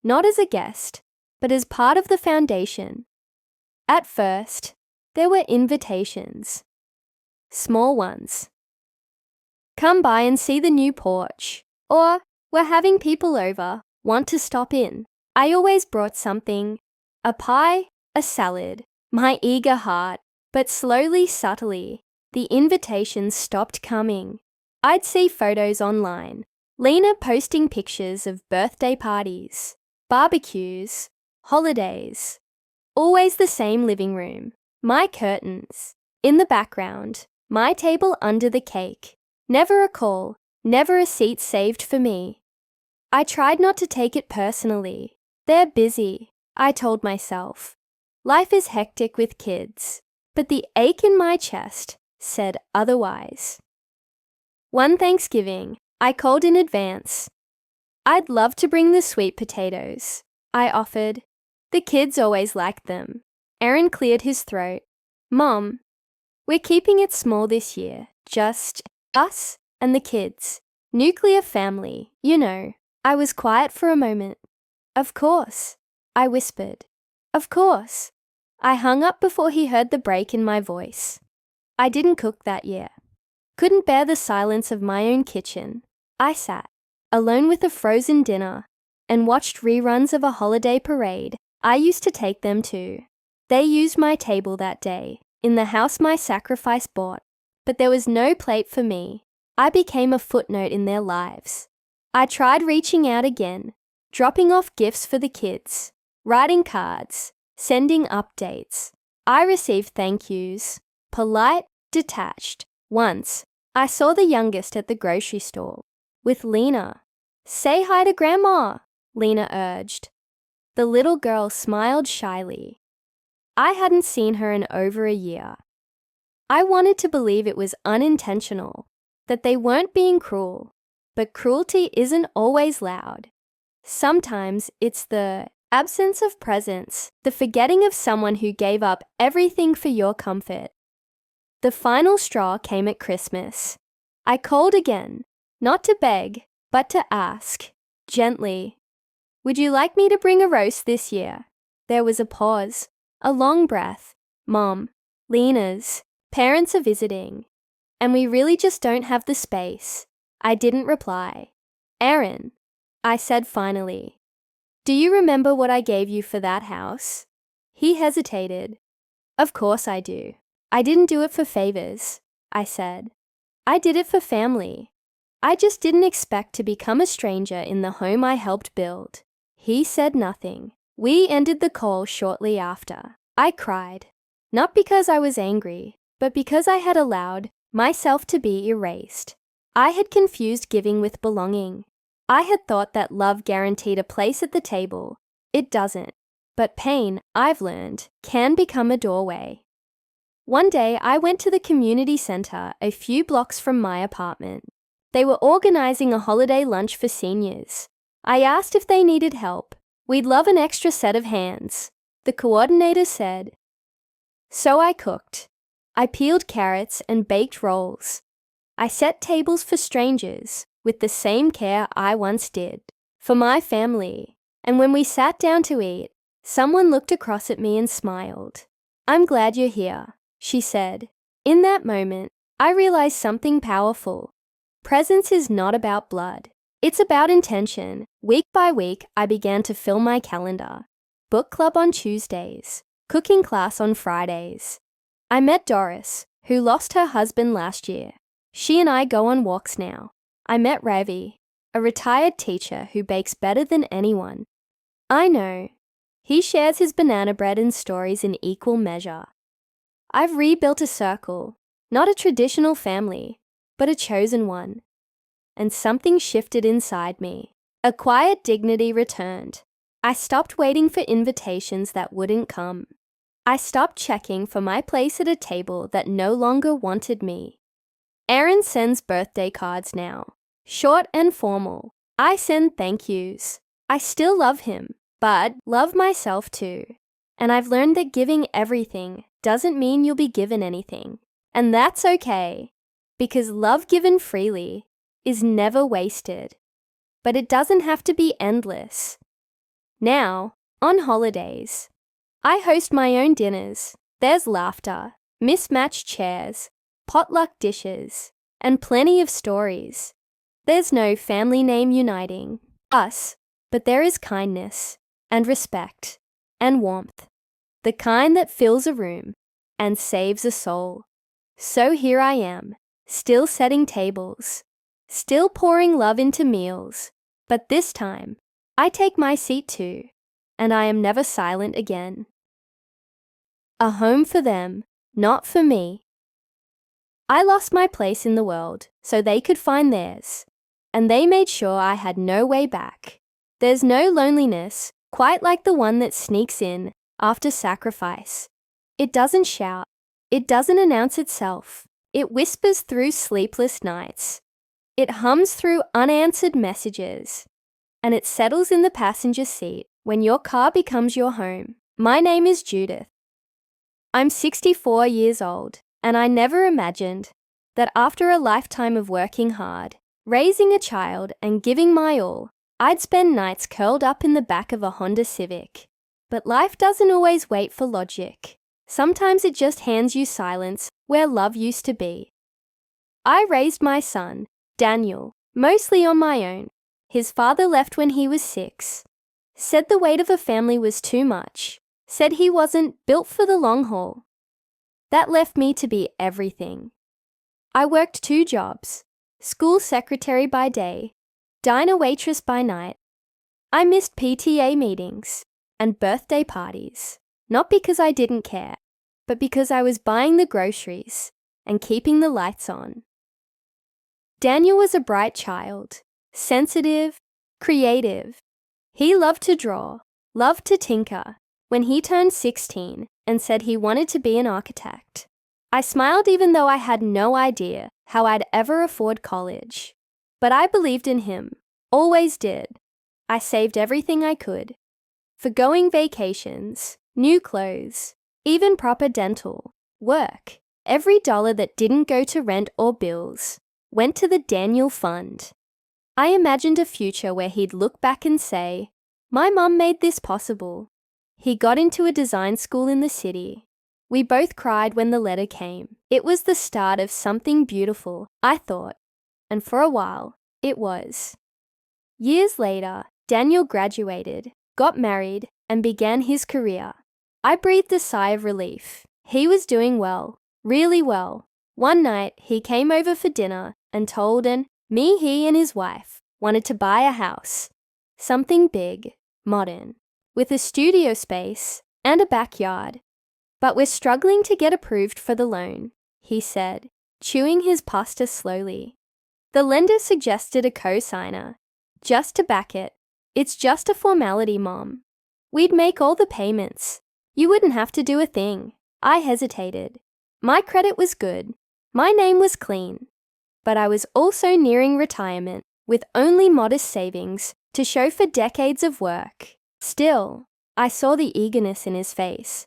not as a guest, but as part of the foundation. At first, there were invitations, small ones. "Come by and see the new porch," or "We're having people over, want to stop in." I always brought something, a pie, a salad, my eager heart, but slowly, subtly, the invitations stopped coming. I'd see photos online, Lena posting pictures of birthday parties, barbecues, holidays. Always the same living room, my curtains. In the background, my table under the cake. Never a call, never a seat saved for me. I tried not to take it personally. They're busy, I told myself. Life is hectic with kids. But the ache in my chest said otherwise. One Thanksgiving, I called in advance. "I'd love to bring the sweet potatoes," I offered. The kids always liked them. Aaron cleared his throat. "Mom, we're keeping it small this year. Just us and the kids. Nuclear family, you know." I was quiet for a moment. "Of course," I whispered. "Of course." I hung up before he heard the break in my voice. I didn't cook that year. Couldn't bear the silence of my own kitchen. I sat, alone with a frozen dinner, and watched reruns of a holiday parade I used to take them to. They used my table that day, in the house my sacrifice bought, but there was no plate for me. I became a footnote in their lives. I tried reaching out again, dropping off gifts for the kids, writing cards, sending updates. I received thank yous, polite, detached. Once, I saw the youngest at the grocery store, with Lena. "Say hi to Grandma," Lena urged. The little girl smiled shyly. I hadn't seen her in over a year. I wanted to believe it was unintentional, that they weren't being cruel, but cruelty isn't always loud. Sometimes it's the absence of presence, the forgetting of someone who gave up everything for your comfort. The final straw came at Christmas. I called again, not to beg, but to ask, gently, "Would you like me to bring a roast this year?" There was a pause, a long breath. "Mom, Lena's parents are visiting, and we really just don't have the space." I didn't reply. "Aaron," I said finally, "do you remember what I gave you for that house?" He hesitated. "Of course I do. I didn't do it for favors," I said. "I did it for family. I just didn't expect to become a stranger in the home I helped build." He said nothing. We ended the call shortly after. I cried, not because I was angry, but because I had allowed myself to be erased. I had confused giving with belonging. I had thought that love guaranteed a place at the table. It doesn't. But pain, I've learned, can become a doorway. One day, I went to the community center a few blocks from my apartment. They were organizing a holiday lunch for seniors. I asked if they needed help. "We'd love an extra set of hands," the coordinator said. So I cooked. I peeled carrots and baked rolls. I set tables for strangers with the same care I once did for my family. And when we sat down to eat, someone looked across at me and smiled. "I'm glad you're here," she said. In that moment, I realized something powerful. Presence is not about blood. It's about intention. Week by week, I began to fill my calendar. Book club on Tuesdays, cooking class on Fridays. I met Doris, who lost her husband last year. She and I go on walks now. I met Ravi, a retired teacher who bakes better than anyone. I know. He shares his banana bread and stories in equal measure. I've rebuilt a circle, not a traditional family, but a chosen one. And something shifted inside me. A quiet dignity returned. I stopped waiting for invitations that wouldn't come. I stopped checking for my place at a table that no longer wanted me. Aaron sends birthday cards now, short and formal. I send thank yous. I still love him, but love myself too. And I've learned that giving everything doesn't mean you'll be given anything. And that's okay, because love given freely is never wasted. But it doesn't have to be endless. Now, on holidays, I host my own dinners. There's laughter, mismatched chairs, potluck dishes, and plenty of stories. There's no family name uniting us, but there is kindness and respect and warmth, the kind that fills a room and saves a soul. So here I am, still setting tables, still pouring love into meals, but this time, I take my seat too, and I am never silent again. A home for them, not for me. I lost my place in the world so they could find theirs, and they made sure I had no way back. There's no loneliness quite like the one that sneaks in after sacrifice. It doesn't shout. It doesn't announce itself. It whispers through sleepless nights. It hums through unanswered messages. And it settles in the passenger seat when your car becomes your home. My name is Judith. I'm 64 years old, and I never imagined that after a lifetime of working hard, raising a child, and giving my all, I'd spend nights curled up in the back of a Honda Civic. But life doesn't always wait for logic. Sometimes it just hands you silence where love used to be. I raised my son, Daniel, mostly on my own. His father left when he was 6. Said the weight of a family was too much. Said he wasn't built for the long haul. That left me to be everything. I worked 2 jobs, school secretary by day, diner waitress by night. I missed PTA meetings and birthday parties, not because I didn't care, but because I was buying the groceries and keeping the lights on. Daniel was a bright child, sensitive, creative. He loved to draw, loved to tinker. When he turned 16 and said he wanted to be an architect, I smiled even though I had no idea how I'd ever afford college. But I believed in him, always did. I saved everything I could. Forgoing vacations, new clothes, even proper dental, work. Every dollar that didn't go to rent or bills went to the Daniel Fund. I imagined a future where he'd look back and say, "My mum made this possible." He got into a design school in the city. We both cried when the letter came. It was the start of something beautiful, I thought, and for a while, it was. Years later, Daniel graduated, got married, and began his career. I breathed a sigh of relief. He was doing well, really well. One night, he came over for dinner and told he and his wife wanted to buy a house. Something big, modern, with a studio space and a backyard. But we're struggling to get approved for the loan, he said, chewing his pasta slowly. The lender suggested a co-signer, just to back it. It's just a formality, Mom. We'd make all the payments. You wouldn't have to do a thing. I hesitated. My credit was good. My name was clean. But I was also nearing retirement, with only modest savings to show for decades of work. Still, I saw the eagerness in his face.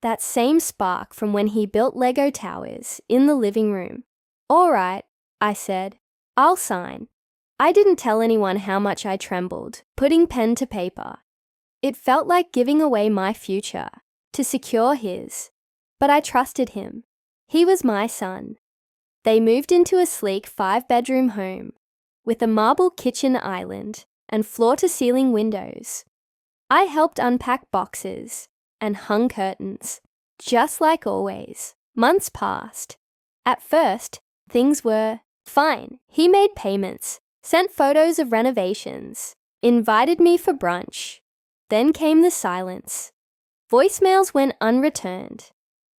That same spark from when he built Lego towers in the living room. "All right," I said. "I'll sign." I didn't tell anyone how much I trembled, putting pen to paper. It felt like giving away my future to secure his. But I trusted him. He was my son. They moved into a sleek 5-bedroom home with a marble kitchen island and floor-to-ceiling windows. I helped unpack boxes and hung curtains, just like always. Months passed, At first, things were fine. He made payments, sent photos of renovations, invited me for brunch. Then came the silence. Voicemails went unreturned.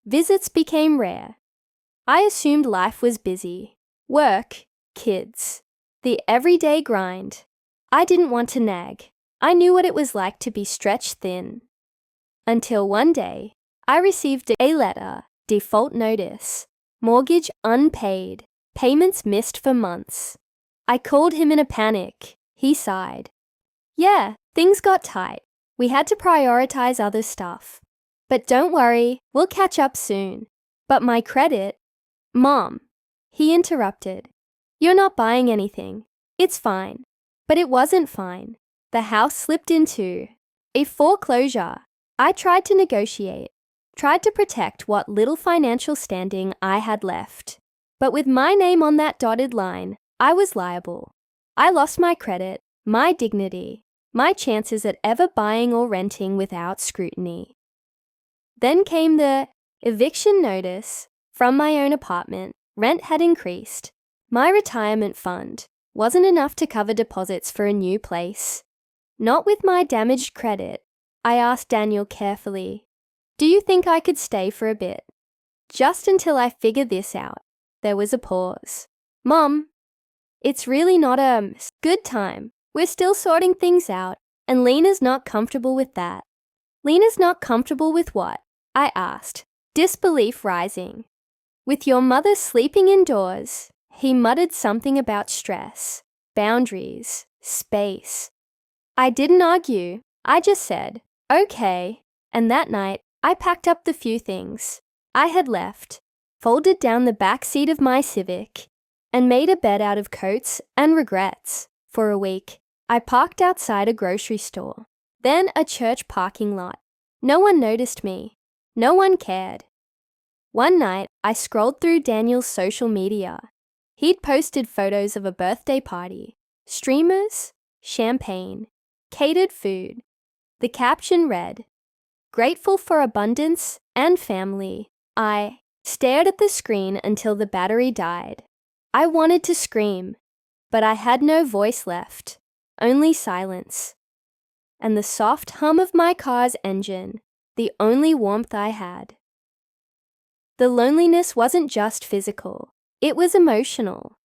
Visits became rare. I assumed life was busy. Work, kids, the everyday grind. I didn't want to nag. I knew what it was like to be stretched thin. Until one day, I received a letter, default notice, mortgage unpaid, payments missed for months. I called him in a panic. He sighed. Yeah, things got tight. We had to prioritize other stuff. But don't worry, we'll catch up soon. But my credit... Mom, he interrupted. You're not buying anything. It's fine. But it wasn't fine. The house slipped into a foreclosure. I tried to negotiate, tried to protect what little financial standing I had left. But with my name on that dotted line, I was liable. I lost my credit, my dignity, my chances at ever buying or renting without scrutiny. Then came the eviction notice from my own apartment. Rent had increased. My retirement fund wasn't enough to cover deposits for a new place. Not with my damaged credit. I asked Daniel carefully, do you think I could stay for a bit? Just until I figured this out. There was a pause. Mom, it's really not a good time. We're still sorting things out, and Lena's not comfortable with that. Lena's not comfortable with what? I asked, disbelief rising. With your mother sleeping indoors. He muttered something about stress, boundaries, space. I didn't argue. I just said, okay. And that night, I packed up the few things I had left, folded down the back seat of my Civic, and made a bed out of coats and regrets. For a week, I parked outside a grocery store, then a church parking lot. No one noticed me. No one cared. One night, I scrolled through Daniel's social media. He'd posted photos of a birthday party, streamers, champagne, catered food. The caption read, "Grateful for abundance and family." I stared at the screen until the battery died. I wanted to scream, but I had no voice left, only silence. And the soft hum of my car's engine, the only warmth I had. The loneliness wasn't just physical. It was emotional.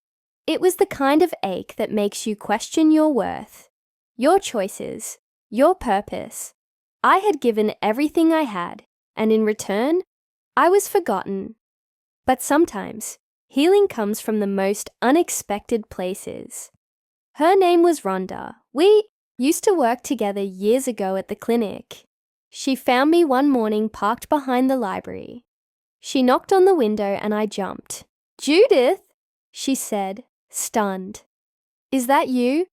It was the kind of ache that makes you question your worth, your choices, your purpose. I had given everything I had, and in return, I was forgotten. But sometimes, healing comes from the most unexpected places. Her name was Rhonda. We used to work together years ago at the clinic. She found me one morning parked behind the library. She knocked on the window and I jumped. "Judith," she said, stunned. "Is that you?"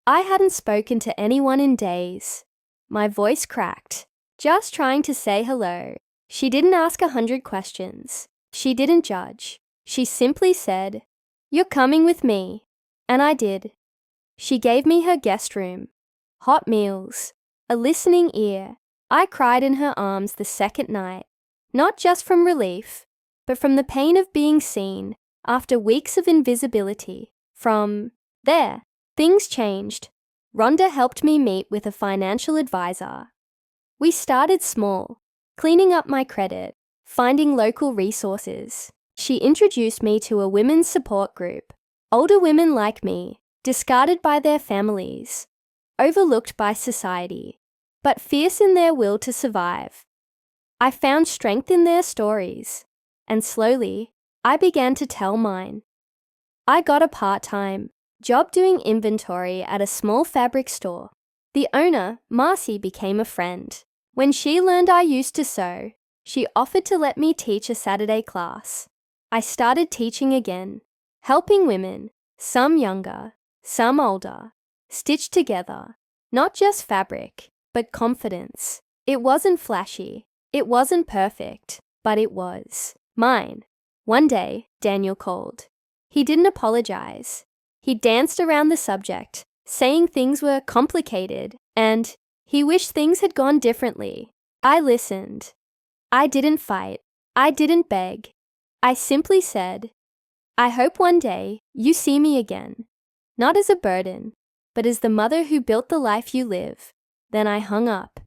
I hadn't spoken to anyone in days. My voice cracked, just trying to say hello. She didn't ask 100 questions. She didn't judge. She simply said, "You're coming with me." And I did. She gave me her guest room, hot meals, a listening ear. I cried in her arms the second night, not just from relief, but from the pain of being seen after weeks of invisibility. From there, things changed. Rhonda helped me meet with a financial advisor. We started small, cleaning up my credit, finding local resources. She introduced me to a women's support group, older women like me, discarded by their families, overlooked by society, but fierce in their will to survive. I found strength in their stories, and slowly, I began to tell mine. I got a part-time job doing inventory at a small fabric store. The owner, Marcy, became a friend. When she learned I used to sew, she offered to let me teach a Saturday class. I started teaching again, helping women, some younger, some older, stitch together, not just fabric, but confidence. It wasn't flashy, it wasn't perfect, but it was mine. One day, Daniel called. He didn't apologize. He danced around the subject, saying things were complicated, and he wished things had gone differently. I listened. I didn't fight. I didn't beg. I simply said, I hope one day you see me again, not as a burden, but as the mother who built the life you live." Then I hung up,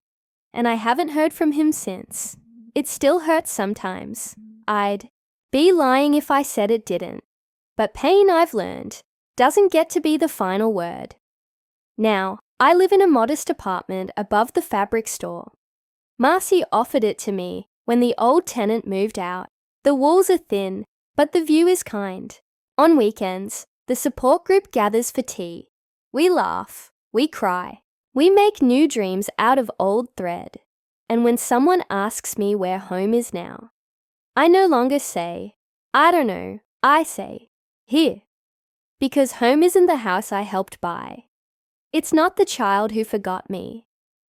and I haven't heard from him since. It still hurts sometimes. I'd be lying if I said it didn't. But pain, I've learned, doesn't get to be the final word. Now, I live in a modest apartment above the fabric store. Marcy offered it to me when the old tenant moved out. The walls are thin, but the view is kind. On weekends, the support group gathers for tea. We laugh, we cry, we make new dreams out of old thread. And when someone asks me where home is now, I no longer say, "I don't know," I say, "Here." Because home isn't the house I helped buy. It's not the child who forgot me.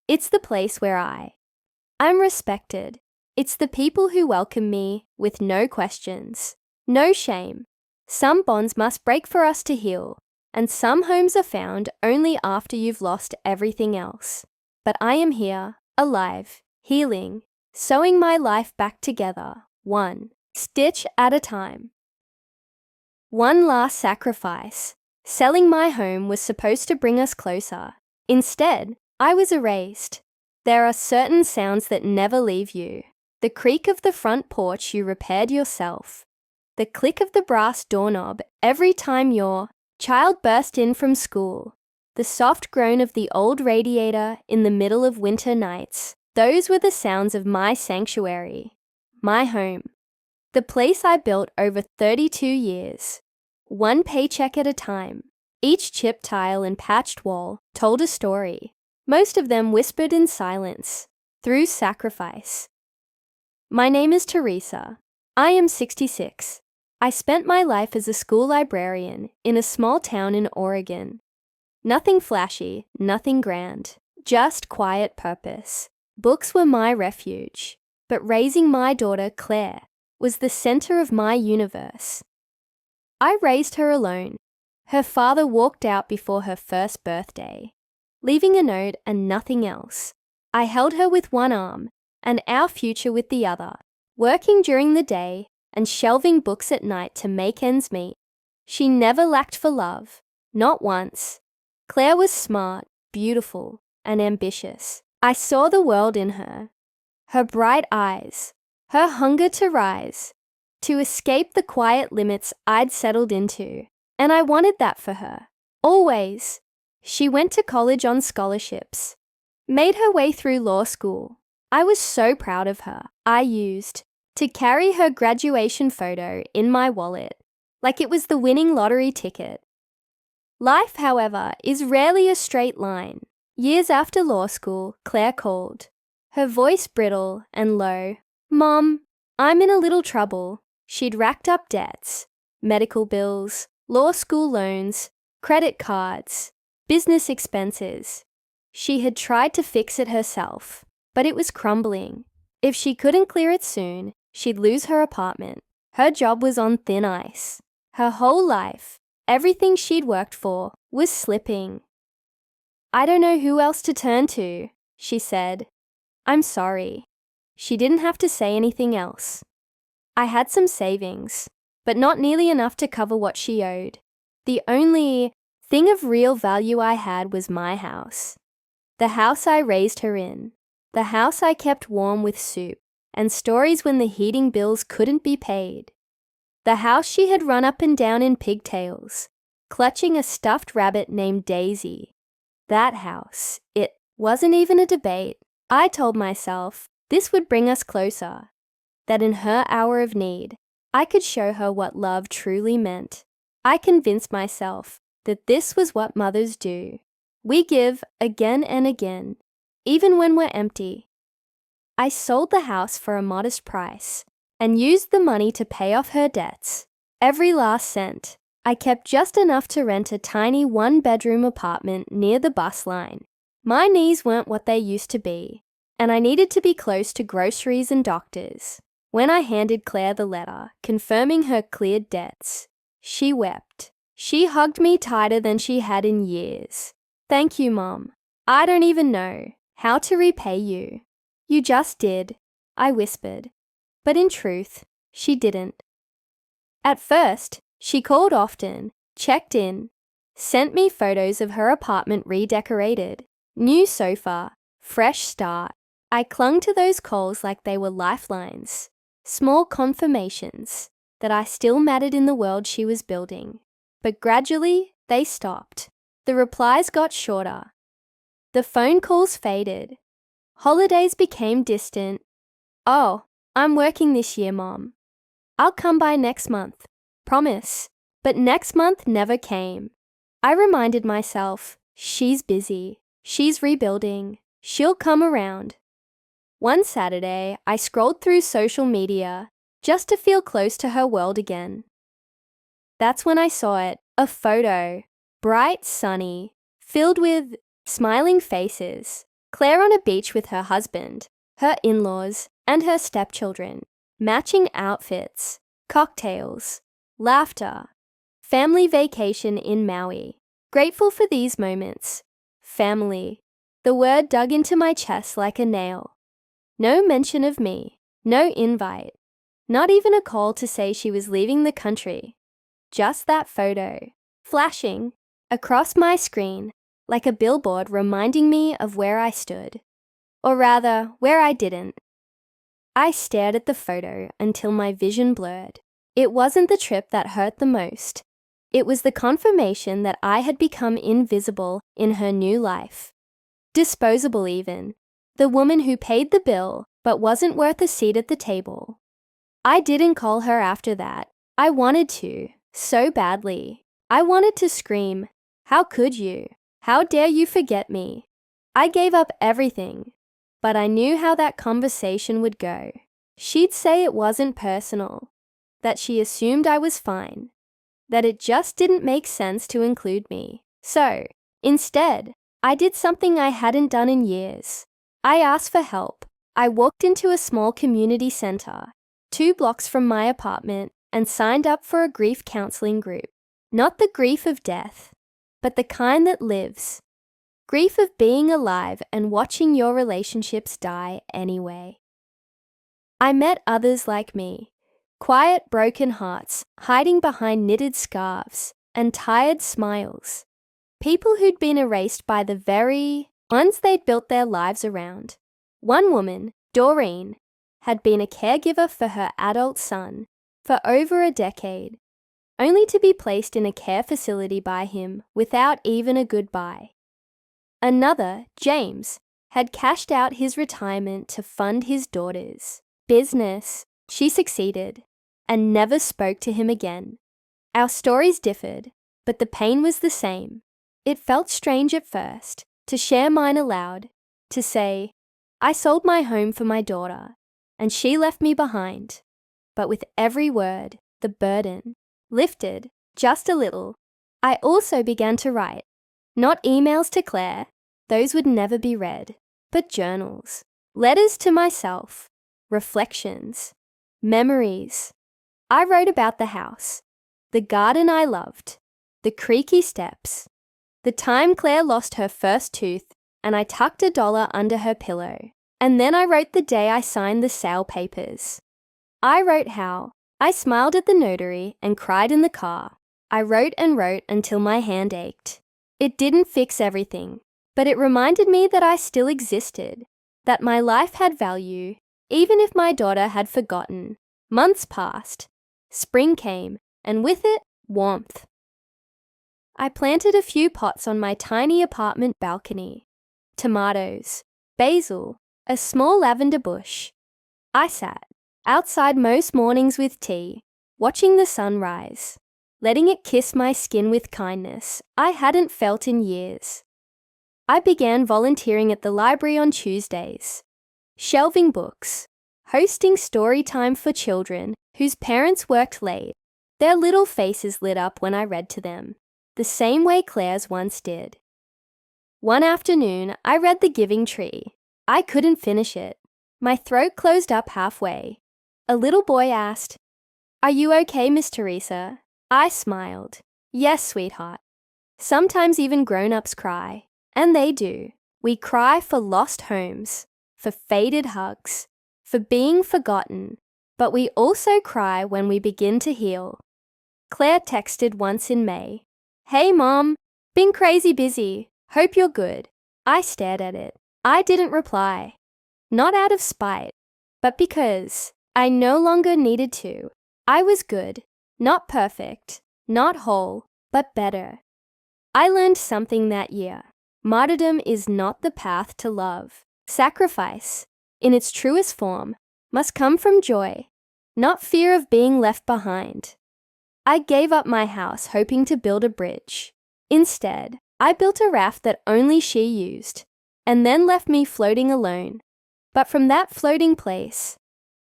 It's the place where I'm respected. It's the people who welcome me with no questions, no shame. Some bonds must break for us to heal, and some homes are found only after you've lost everything else. But I am here, alive, healing, sewing my life back together, one stitch at a time. One last sacrifice. Selling my home was supposed to bring us closer. Instead, I was erased. There are certain sounds that never leave you. The creak of the front porch you repaired yourself. The click of the brass doorknob every time your child burst in from school. The soft groan of the old radiator in the middle of winter nights. Those were the sounds of my sanctuary, my home. The place I built over 32 years. One paycheck at a time. Each chipped tile and patched wall told a story. Most of them whispered in silence, through sacrifice. My name is Teresa. I am 66. I spent my life as a school librarian in a small town in Oregon. Nothing flashy, nothing grand, just quiet purpose. Books were my refuge, but raising my daughter, Claire, was the center of my universe. I raised her alone. Her father walked out before her first birthday, leaving a note and nothing else. I held her with one arm and our future with the other, working during the day and shelving books at night to make ends meet. She never lacked for love, not once. Claire was smart, beautiful, and ambitious. I saw the world in her. Her bright eyes, her hunger to rise, to escape the quiet limits I'd settled into. And I wanted that for her, always. She went to college on scholarships, made her way through law school. I was so proud of her. I used to carry her graduation photo in my wallet, like it was the winning lottery ticket. Life, however, is rarely a straight line. Years after law school, Claire called, her voice brittle and low. "Mom, I'm in a little trouble." She'd racked up debts, medical bills, law school loans, credit cards, business expenses. She had tried to fix it herself, but it was crumbling. If she couldn't clear it soon, she'd lose her apartment. Her job was on thin ice. Her whole life, everything she'd worked for, was slipping. "I don't know who else to turn to," she said. "I'm sorry." She didn't have to say anything else. I had some savings, but not nearly enough to cover what she owed. The only thing of real value I had was my house. The house I raised her in. The house I kept warm with soup and stories when the heating bills couldn't be paid. The house she had run up and down in pigtails, clutching a stuffed rabbit named Daisy. That house, it wasn't even a debate. I told myself this would bring us closer, that in her hour of need, I could show her what love truly meant. I convinced myself that this was what mothers do. We give again and again, even when we're empty. I sold the house for a modest price and used the money to pay off her debts. Every last cent. I kept just enough to rent a tiny one-bedroom apartment near the bus line. My knees weren't what they used to be, and I needed to be close to groceries and doctors. When I handed Claire the letter confirming her cleared debts, she wept. She hugged me tighter than she had in years. "Thank you, Mom. I don't even know how to repay you." "You just did," I whispered. But in truth, she didn't. At first, She called often, checked in, sent me photos of her apartment redecorated, new sofa, fresh start. I clung to those calls like they were lifelines, small confirmations that I still mattered in the world she was building. But gradually, they stopped. The replies got shorter. The phone calls faded. Holidays became distant. "Oh, I'm working this year, Mom. I'll come by next month. Promise." But next month never came. I reminded myself, she's busy. She's rebuilding. She'll come around. One Saturday, I scrolled through social media just to feel close to her world again. That's when I saw it, a photo, bright, sunny, filled with smiling faces. Claire on a beach with her husband, her in-laws, and her stepchildren. Matching outfits, cocktails, laughter, family vacation in Maui. Grateful for these moments. Family. The word dug into my chest like a nail. No mention of me. No invite. Not even a call to say she was leaving the country. Just that photo, flashing across my screen like a billboard reminding me of where I stood. Or rather, where I didn't. I stared at the photo until my vision blurred. It wasn't the trip that hurt the most. It was the confirmation that I had become invisible in her new life. Disposable even. The woman who paid the bill but wasn't worth a seat at the table. I didn't call her after that. I wanted to, so badly. I wanted to scream, "How could you? How dare you forget me?" I gave up everything, but I knew how that conversation would go. She'd say it wasn't personal, that she assumed I was fine, that it just didn't make sense to include me. So, instead, I did something I hadn't done in years. I asked for help. I walked into a small community center, 2 blocks from my apartment, and signed up for a grief counseling group. Not the grief of death, but the kind that lives. Grief of being alive and watching your relationships die anyway. I met others like me, quiet, broken hearts hiding behind knitted scarves and tired smiles. People who'd been erased by the very ones they'd built their lives around. One woman, Doreen, had been a caregiver for her adult son for over a decade, only to be placed in a care facility by him without even a goodbye. Another, James, had cashed out his retirement to fund his daughter's business. She succeeded and never spoke to him again. Our stories differed, but the pain was the same. It felt strange at first to share mine aloud, to say, "I sold my home for my daughter, and she left me behind." But with every word, the burden lifted just a little. I also began to write. Not emails to Claire, those would never be read, but journals, letters to myself, reflections, memories. I wrote about the house, the garden I loved, the creaky steps, the time Claire lost her first tooth and I tucked $1 under her pillow. And then I wrote the day I signed the sale papers. I wrote how I smiled at the notary and cried in the car. I wrote and wrote until my hand ached. It didn't fix everything, but it reminded me that I still existed, that my life had value, even if my daughter had forgotten. Months passed. Spring came, and with it, warmth. I planted a few pots on my tiny apartment balcony. Tomatoes, basil, a small lavender bush. I sat outside most mornings with tea, watching the sun rise, letting it kiss my skin with kindness I hadn't felt in years. I began volunteering at the library on Tuesdays, shelving books, hosting story time for children whose parents worked late. Their little faces lit up when I read to them, the same way Claire's once did. One afternoon, I read The Giving Tree. I couldn't finish it. My throat closed up halfway. A little boy asked, "Are you okay, Miss Teresa?" I smiled. "Yes, sweetheart." Sometimes even grown-ups cry. And they do. We cry for lost homes, for faded hugs, for being forgotten. But we also cry when we begin to heal. Claire texted once in May. "Hey Mom, been crazy busy. Hope you're good." I stared at it. I didn't reply. Not out of spite, but because I no longer needed to. I was good, not perfect, not whole, but better. I learned something that year. Martyrdom is not the path to love. Sacrifice, in its truest form, must come from joy, not fear of being left behind. I gave up my house hoping to build a bridge. Instead, I built a raft that only she used, and then left me floating alone. But from that floating place,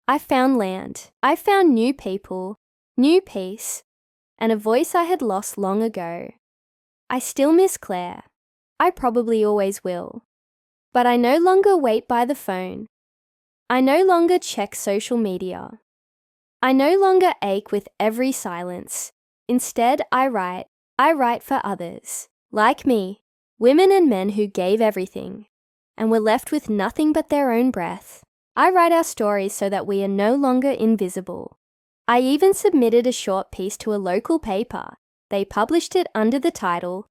I found land. I found new people, new peace, and a voice I had lost long ago. I still miss Claire. I probably always will. But I no longer wait by the phone. I no longer check social media. I no longer ache with every silence. Instead, I write for others, like me, women and men who gave everything, and were left with nothing but their own breath. I write our stories so that we are no longer invisible. I even submitted a short piece to a local paper. They published it under the title,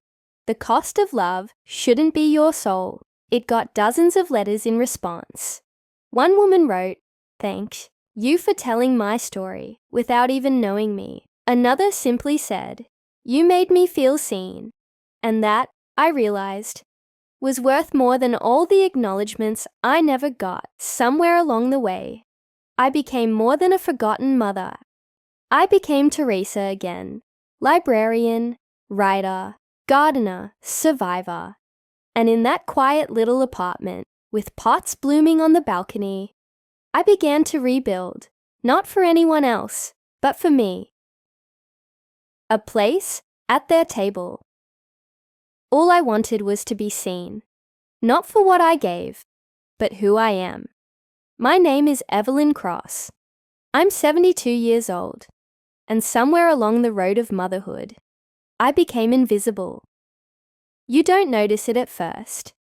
"The Cost of Love Shouldn't Be Your Soul." It got dozens of letters in response. One woman wrote, "Thank you for telling my story without even knowing me." Another simply said, "You made me feel seen." And that, I realized, was worth more than all the acknowledgements I never got. Somewhere along the way, I became more than a forgotten mother. I became Teresa again, librarian, writer, gardener, survivor. And in that quiet little apartment, with pots blooming on the balcony, I began to rebuild, not for anyone else, but for me. A place at their table. All I wanted was to be seen, not for what I gave, but who I am. My name is Evelyn Cross. I'm 72 years old, and somewhere along the road of motherhood, I became invisible. You don't notice it at first.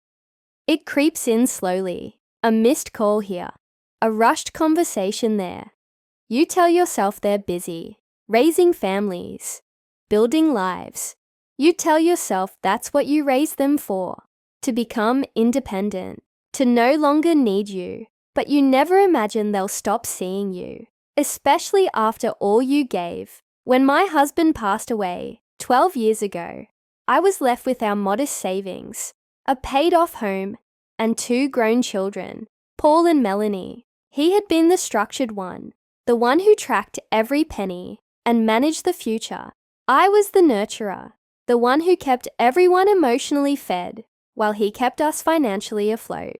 It creeps in slowly, a missed call here, a rushed conversation there. You tell yourself they're busy, raising families, building lives. You tell yourself that's what you raised them for, to become independent, to no longer need you, but you never imagine they'll stop seeing you, especially after all you gave. When my husband passed away 12 years ago, I was left with our modest savings, a paid-off home, and 2 grown children, Paul and Melanie. He had been the structured one, the one who tracked every penny and managed the future. I was the nurturer, the one who kept everyone emotionally fed, while he kept us financially afloat.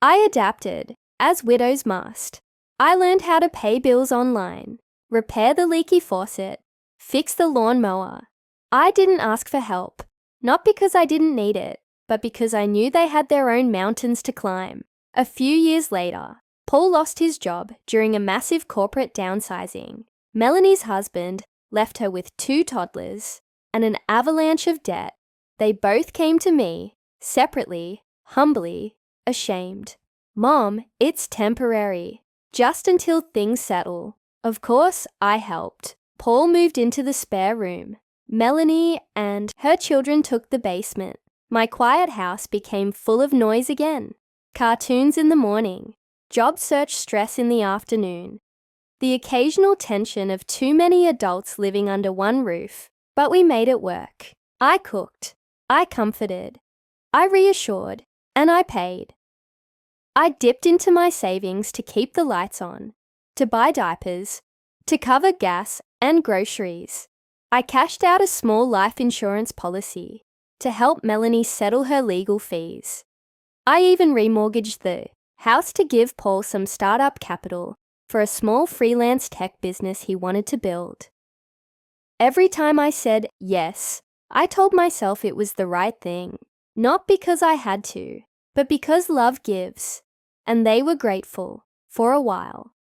I adapted, as widows must. I learned how to pay bills online, repair the leaky faucet, fix the lawnmower. I didn't ask for help, not because I didn't need it, but because I knew they had their own mountains to climb. A few years later, Paul lost his job during a massive corporate downsizing. Melanie's husband left her with 2 toddlers and an avalanche of debt. They both came to me, separately, humbly, ashamed. "Mom, it's temporary, just until things settle." Of course, I helped. Paul moved into the spare room. Melanie and her children took the basement. My quiet house became full of noise again. Cartoons in the morning, job search stress in the afternoon, the occasional tension of too many adults living under one roof. But we made it work. I cooked, I comforted, I reassured, and I paid. I dipped into my savings to keep the lights on, to buy diapers, to cover gas and groceries. I cashed out a small life insurance policy to help Melanie settle her legal fees. I even remortgaged the house to give Paul some startup capital for a small freelance tech business he wanted to build. Every time I said yes, I told myself it was the right thing, not because I had to, but because love gives. And they were grateful, for a while.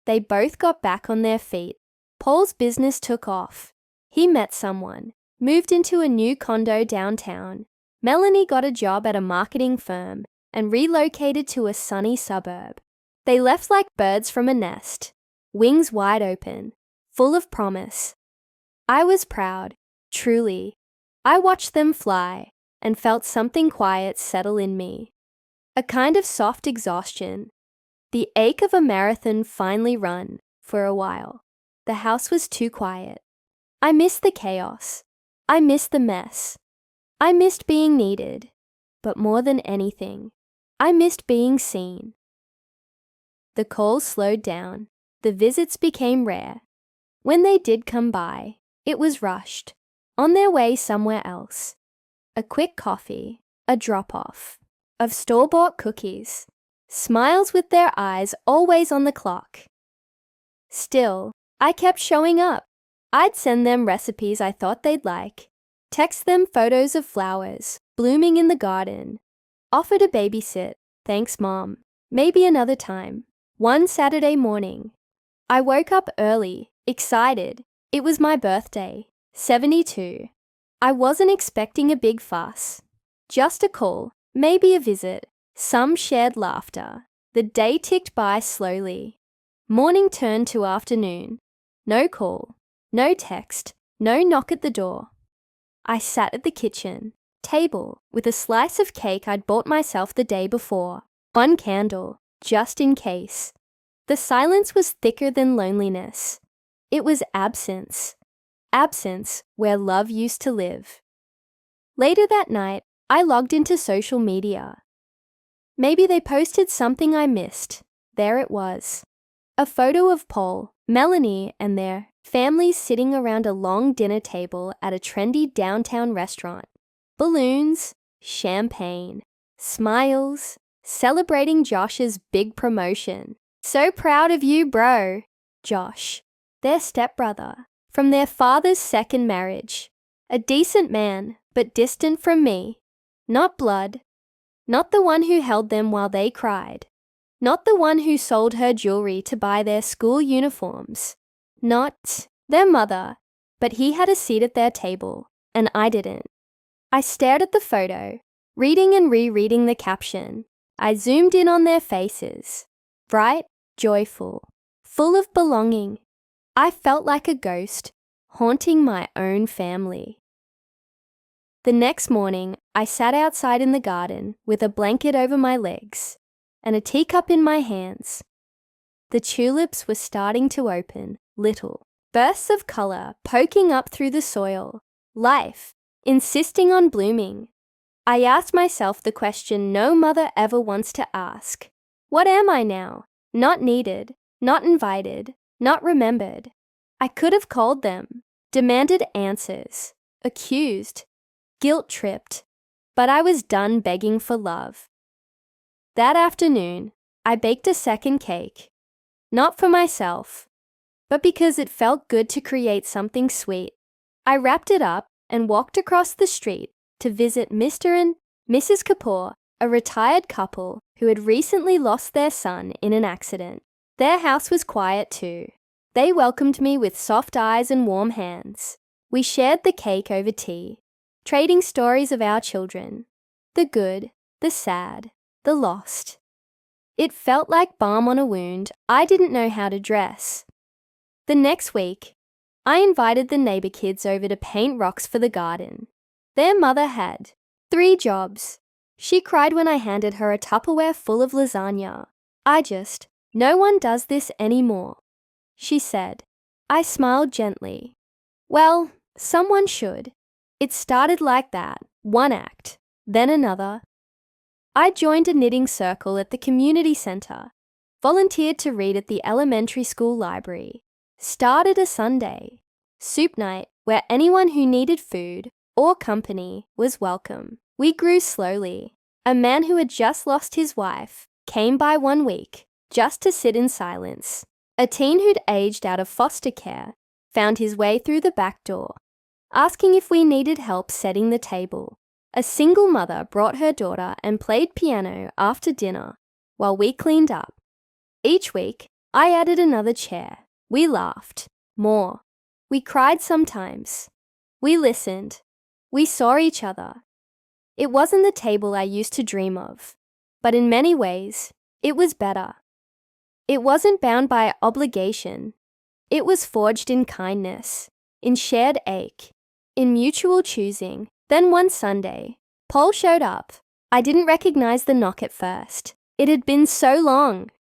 They both got back on their feet. Paul's business took off. He met someone, moved into a new condo downtown. Melanie got a job at a marketing firm and relocated to a sunny suburb. They left like birds from a nest, wings wide open, full of promise. I was proud, truly. I watched them fly and felt something quiet settle in me. A kind of soft exhaustion. The ache of a marathon finally run for a while. The house was too quiet. I missed the chaos. I missed the mess. I missed being needed. But more than anything, I missed being seen. The calls slowed down. The visits became rare. When they did come by, it was rushed, on their way somewhere else. A quick coffee, a drop-off, of store-bought cookies, smiles with their eyes always on the clock. Still, I kept showing up. I'd send them recipes I thought they'd like, text them photos of flowers blooming in the garden, offer to babysit, thanks Mom, maybe another time. One Saturday morning, I woke up early, excited. It was my birthday, 72. I wasn't expecting a big fuss. Just a call, maybe a visit, some shared laughter. The day ticked by slowly. Morning turned to afternoon. No call, no text, no knock at the door. I sat at the kitchen table with a slice of cake I'd bought myself the day before. One candle, just in case. The silence was thicker than loneliness. It was absence. Absence where love used to live. Later that night, I logged into social media. Maybe they posted something I missed. There it was. A photo of Paul, Melanie, and their families sitting around a long dinner table at a trendy downtown restaurant. Balloons, champagne, smiles, celebrating Josh's big promotion. So proud of you, bro. Josh, their stepbrother, from their father's second marriage. A decent man, but distant from me. Not blood. Not the one who held them while they cried. Not the one who sold her jewelry to buy their school uniforms. Not their mother, but he had a seat at their table, and I didn't. I stared at the photo, reading and rereading the caption. I zoomed in on their faces. Bright, joyful, full of belonging. I felt like a ghost, haunting my own family. The next morning, I sat outside in the garden with a blanket over my legs and a teacup in my hands. The tulips were starting to open, little bursts of color poking up through the soil. Life, insisting on blooming. I asked myself the question no mother ever wants to ask. What am I now? Not needed, not invited, not remembered. I could have called them, demanded answers, accused, guilt-tripped, but I was done begging for love. That afternoon, I baked a second cake, not for myself, but because it felt good to create something sweet. I wrapped it up and walked across the street to visit Mr. and Mrs. Kapoor, a retired couple who had recently lost their son in an accident. Their house was quiet too. They welcomed me with soft eyes and warm hands. We shared the cake over tea, trading stories of our children, the good, the sad, the lost. It felt like balm on a wound I didn't know how to dress. The next week, I invited the neighbor kids over to paint rocks for the garden. Their mother had 3 jobs. She cried when I handed her a Tupperware full of lasagna. No one does this anymore, she said. I smiled gently. Well, someone should. It started like that, one act, then another. I joined a knitting circle at the community center, volunteered to read at the elementary school library, started a Sunday soup night where anyone who needed food or company was welcome. We grew slowly. A man who had just lost his wife came by one week just to sit in silence. A teen who'd aged out of foster care found his way through the back door, asking if we needed help setting the table. A single mother brought her daughter and played piano after dinner while we cleaned up. Each week, I added another chair. We laughed. More. We cried sometimes. We listened. We saw each other. It wasn't the table I used to dream of, but in many ways, it was better. It wasn't bound by obligation. It was forged in kindness, in shared ache, in mutual choosing. Then one Sunday, Paul showed up. I didn't recognize the knock at first. It had been so long.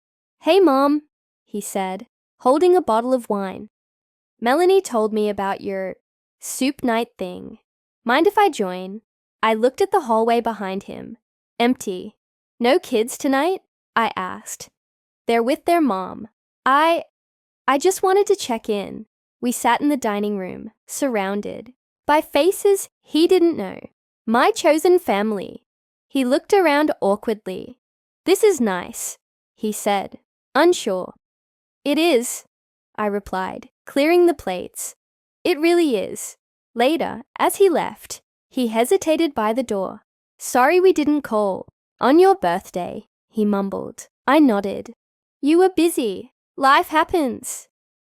"Hey, Mom," he said, holding a bottle of wine. "Melanie told me about your soup night thing. Mind if I join?" I looked at the hallway behind him. Empty. "No kids tonight?" I asked. "They're with their mom." I just wanted to check in. We sat in the dining room, surrounded by faces he didn't know. My chosen family. He looked around awkwardly. "This is nice," he said, unsure. "It is," I replied, clearing the plates. "It really is." Later, as he left, he hesitated by the door. "Sorry we didn't call. On your birthday," he mumbled. I nodded. "You were busy. Life happens."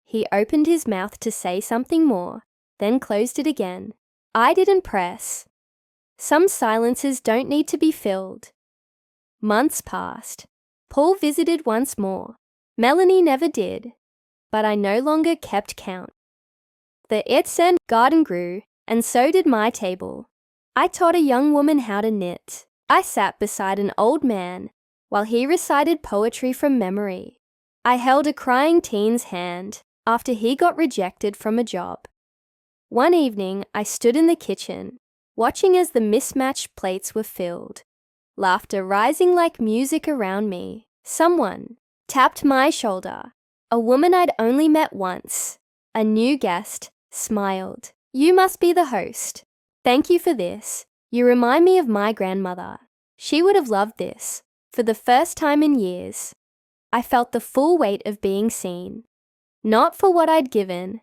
He opened his mouth to say something more, then closed it again. I didn't press. Some silences don't need to be filled. Months passed. Paul visited once more. Melanie never did, but I no longer kept count. The Etzend garden grew, and so did my table. I taught a young woman how to knit. I sat beside an old man while he recited poetry from memory. I held a crying teen's hand after he got rejected from a job. One evening, I stood in the kitchen, watching as the mismatched plates were filled, laughter rising like music around me. Someone tapped my shoulder. A woman I'd only met once. A new guest smiled. "You must be the host. Thank you for this. You remind me of my grandmother. She would have loved this." For the first time in years, I felt the full weight of being seen. Not for what I'd given,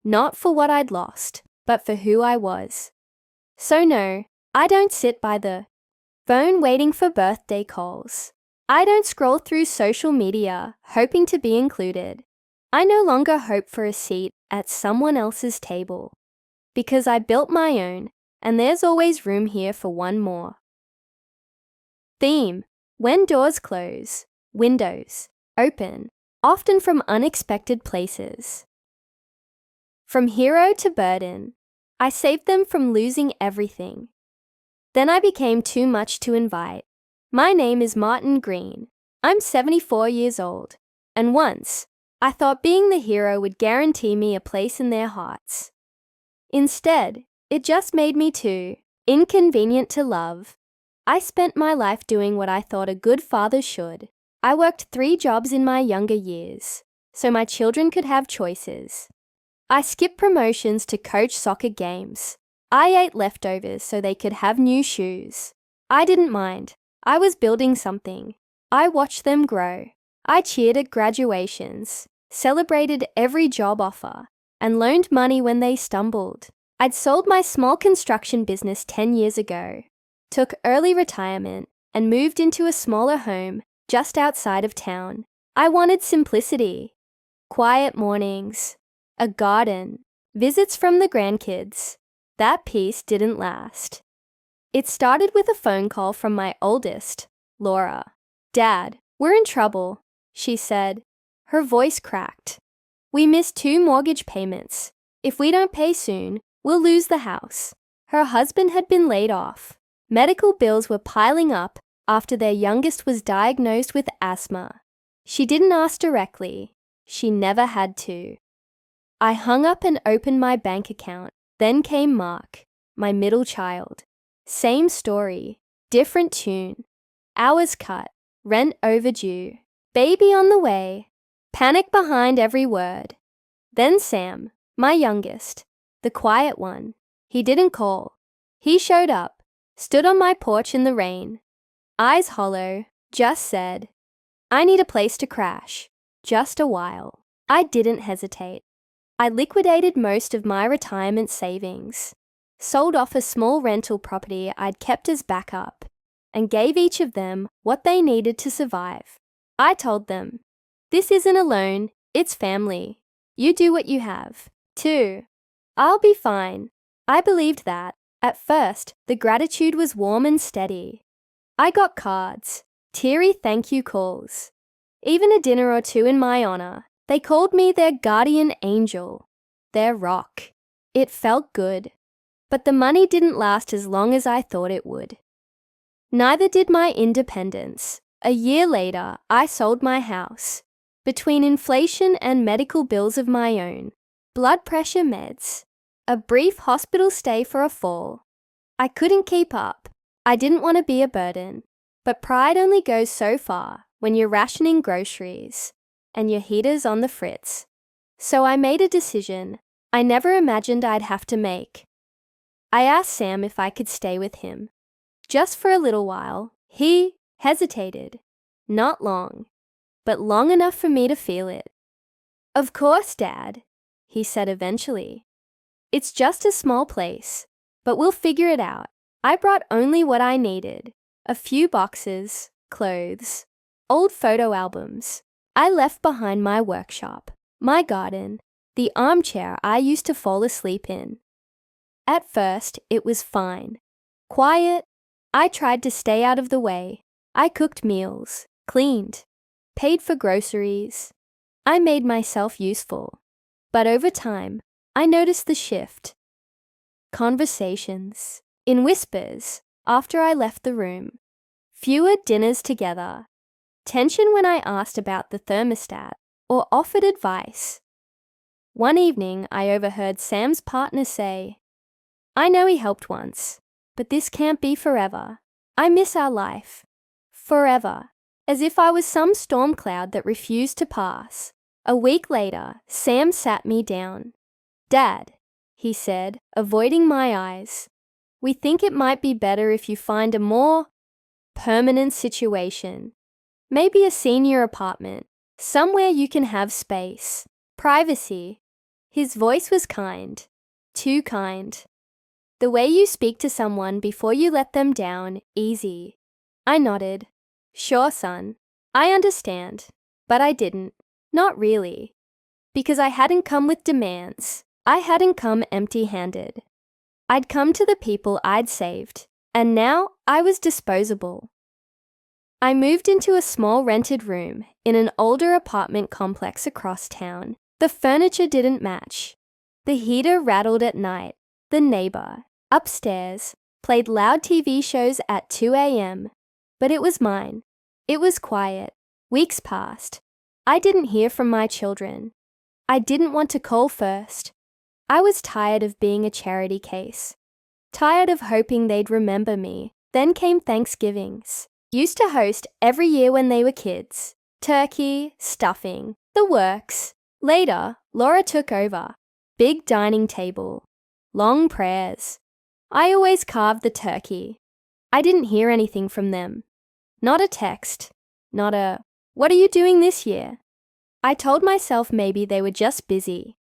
not for what I'd lost, but for who I was. So no, I don't sit by the phone waiting for birthday calls. I don't scroll through social media hoping to be included. I no longer hope for a seat at someone else's table, because I built my own, and there's always room here for one more. Theme: when doors close, windows open, often from unexpected places. From hero to burden, I saved them from losing everything. Then I became too much to invite. My name is Martin Green. I'm 74 years old, and once I thought being the hero would guarantee me a place in their hearts. Instead, it just made me too inconvenient to love. I spent my life doing what I thought a good father should. I worked 3 jobs in my younger years, so my children could have choices. I skipped promotions to coach soccer games. I ate leftovers so they could have new shoes. I didn't mind. I was building something. I watched them grow. I cheered at graduations, celebrated every job offer, and loaned money when they stumbled. I'd sold my small construction business 10 years ago, took early retirement, and moved into a smaller home just outside of town. I wanted simplicity, quiet mornings, a garden, visits from the grandkids. That peace didn't last. It started with a phone call from my oldest, Laura. "Dad, we're in trouble," she said. Her voice cracked. "We missed 2 mortgage payments. If we don't pay soon, we'll lose the house." Her husband had been laid off. Medical bills were piling up after their youngest was diagnosed with asthma. She didn't ask directly. She never had to. I hung up and opened my bank account. Then came Mark, my middle child. Same story, different tune. Hours cut, rent overdue, baby on the way, panic behind every word. Then Sam, my youngest, the quiet one. He didn't call. He showed up, stood on my porch in the rain. Eyes hollow, just said, "I need a place to crash, just a while." I didn't hesitate. I liquidated most of my retirement savings, sold off a small rental property I'd kept as backup, and gave each of them what they needed to survive. I told them, "This isn't a loan, it's family. You do what you have, too. I'll be fine." I believed that. At first, the gratitude was warm and steady. I got cards, teary thank you calls, even a dinner or two in my honor. They called me their guardian angel, their rock. It felt good. But the money didn't last as long as I thought it would. Neither did my independence. A year later, I sold my house. Between inflation and medical bills of my own, blood pressure meds, a brief hospital stay for a fall, I couldn't keep up. I didn't want to be a burden. But pride only goes so far when you're rationing groceries and your heater's on the fritz. So I made a decision I never imagined I'd have to make. I asked Sam if I could stay with him. Just for a little while. He hesitated. Not long, but long enough for me to feel it. "Of course, Dad," he said eventually. "It's just a small place, but we'll figure it out." I brought only what I needed. A few boxes, clothes, old photo albums. I left behind my workshop, my garden, the armchair I used to fall asleep in. At first, it was fine. Quiet. I tried to stay out of the way. I cooked meals, cleaned, paid for groceries. I made myself useful. But over time, I noticed the shift. Conversations, in whispers, after I left the room. Fewer dinners together. Tension when I asked about the thermostat or offered advice. One evening, I overheard Sam's partner say, "I know he helped once, but this can't be forever. I miss our life." Forever. As if I was some storm cloud that refused to pass. A week later, Sam sat me down. "Dad," he said, avoiding my eyes, "we think it might be better if you find a more permanent situation. Maybe a senior apartment, somewhere you can have space, privacy." His voice was kind, too kind. "The way you speak to someone before you let them down, easy." I nodded. "Sure, son. I understand." But I didn't. Not really. Because I hadn't come with demands. I hadn't come empty-handed. I'd come to the people I'd saved, and now I was disposable. I moved into a small rented room in an older apartment complex across town. The furniture didn't match. The heater rattled at night. The neighbor, upstairs, played loud TV shows at 2 a.m. But it was mine. It was quiet. Weeks passed. I didn't hear from my children. I didn't want to call first. I was tired of being a charity case. Tired of hoping they'd remember me. Then came Thanksgivings. Used to host every year when they were kids. Turkey, stuffing, the works. Later, Laura took over. Big dining table. Long prayers. I always carved the turkey. I didn't hear anything from them. Not a text. Not a, "What are you doing this year?" I told myself maybe they were just busy.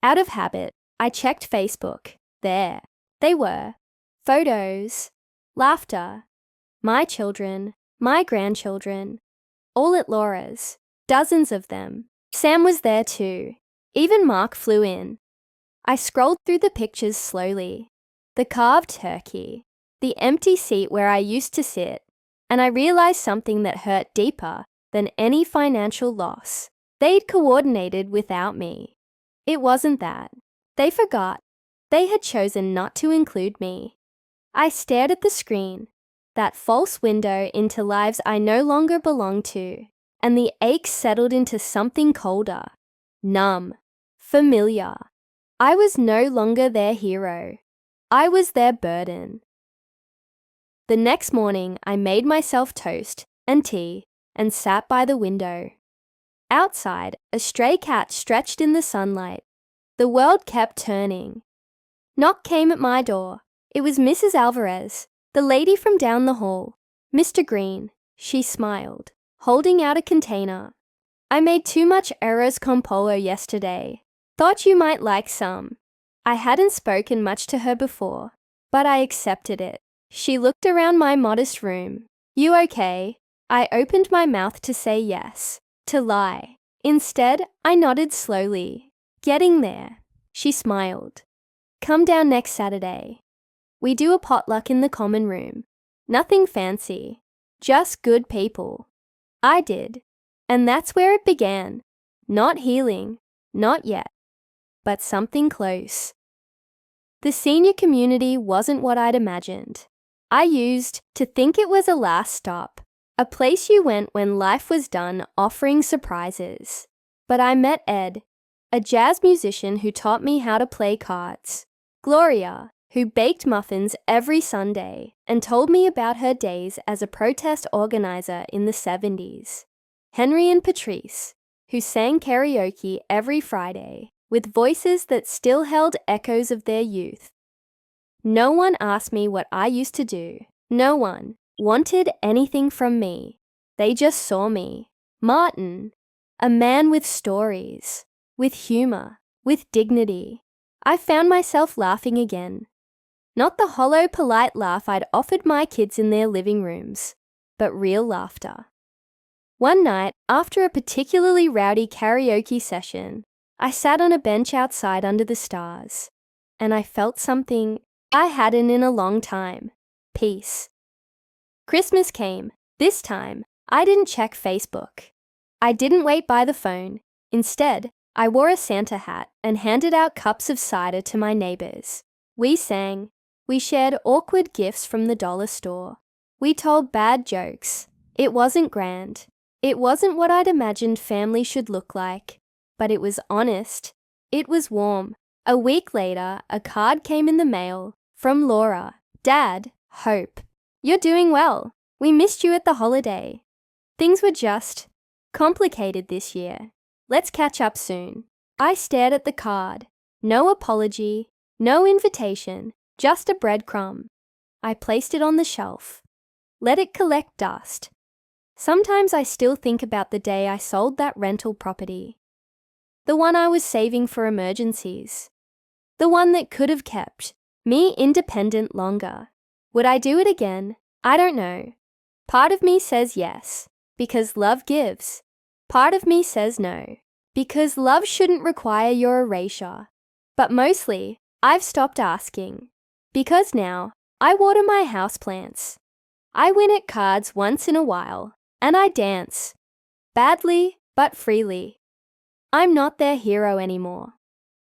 Out of habit, I checked Facebook. There. They were. Photos. Laughter. My children. My grandchildren. All at Laura's. Dozens of them. Sam was there too. Even Mark flew in. I scrolled through the pictures slowly. The carved turkey. The empty seat where I used to sit. And I realized something that hurt deeper than any financial loss. They'd coordinated without me. It wasn't that. They forgot. They had chosen not to include me. I stared at the screen, that false window into lives I no longer belonged to, and the ache settled into something colder, numb, familiar. I was no longer their hero. I was their burden. The next morning, I made myself toast and tea and sat by the window. Outside, a stray cat stretched in the sunlight. The world kept turning. Knock came at my door. It was Mrs. Alvarez, the lady from down the hall. "Mr. Green," she smiled, holding out a container. "I made too much arroz con pollo yesterday. Thought you might like some." I hadn't spoken much to her before, but I accepted it. She looked around my modest room. "You okay?" I opened my mouth to say yes, to lie. Instead, I nodded slowly. "Getting there." She smiled. "Come down next Saturday. We do a potluck in the common room. Nothing fancy. Just good people." I did. And that's where it began. Not healing. Not yet. But something close. The senior community wasn't what I'd imagined. I used to think it was a last stop, a place you went when life was done offering surprises. But I met Ed, a jazz musician who taught me how to play cards. Gloria, who baked muffins every Sunday and told me about her days as a protest organizer in the 70s. Henry and Patrice, who sang karaoke every Friday with voices that still held echoes of their youth. No one asked me what I used to do. No one wanted anything from me. They just saw me, Martin, a man with stories, with humor, with dignity. I found myself laughing again. Not the hollow, polite laugh I'd offered my kids in their living rooms, but real laughter. One night, after a particularly rowdy karaoke session, I sat on a bench outside under the stars, and I felt something I hadn't in a long time: peace. Christmas came. This time, I didn't check Facebook. I didn't wait by the phone. Instead, I wore a Santa hat and handed out cups of cider to my neighbors. We sang. We shared awkward gifts from the dollar store. We told bad jokes. It wasn't grand. It wasn't what I'd imagined family should look like, but it was honest. It was warm. A week later, a card came in the mail from Laura. Dad, hope you're doing well. We missed you at the holiday. Things were just complicated this year. Let's catch up soon. I stared at the card. No apology, no invitation, just a breadcrumb. I placed it on the shelf. Let it collect dust. Sometimes I still think about the day I sold that rental property. The one I was saving for emergencies. The one that could have kept me independent longer. Would I do it again? I don't know. Part of me says yes, because love gives. Part of me says no, because love shouldn't require your erasure. But mostly, I've stopped asking. Because now, I water my houseplants. I win at cards once in a while, and I dance. Badly, but freely. I'm not their hero anymore.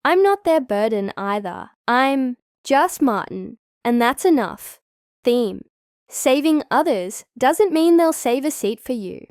I'm not their burden either. I'm just Martin, and that's enough. Theme. Saving others doesn't mean they'll save a seat for you.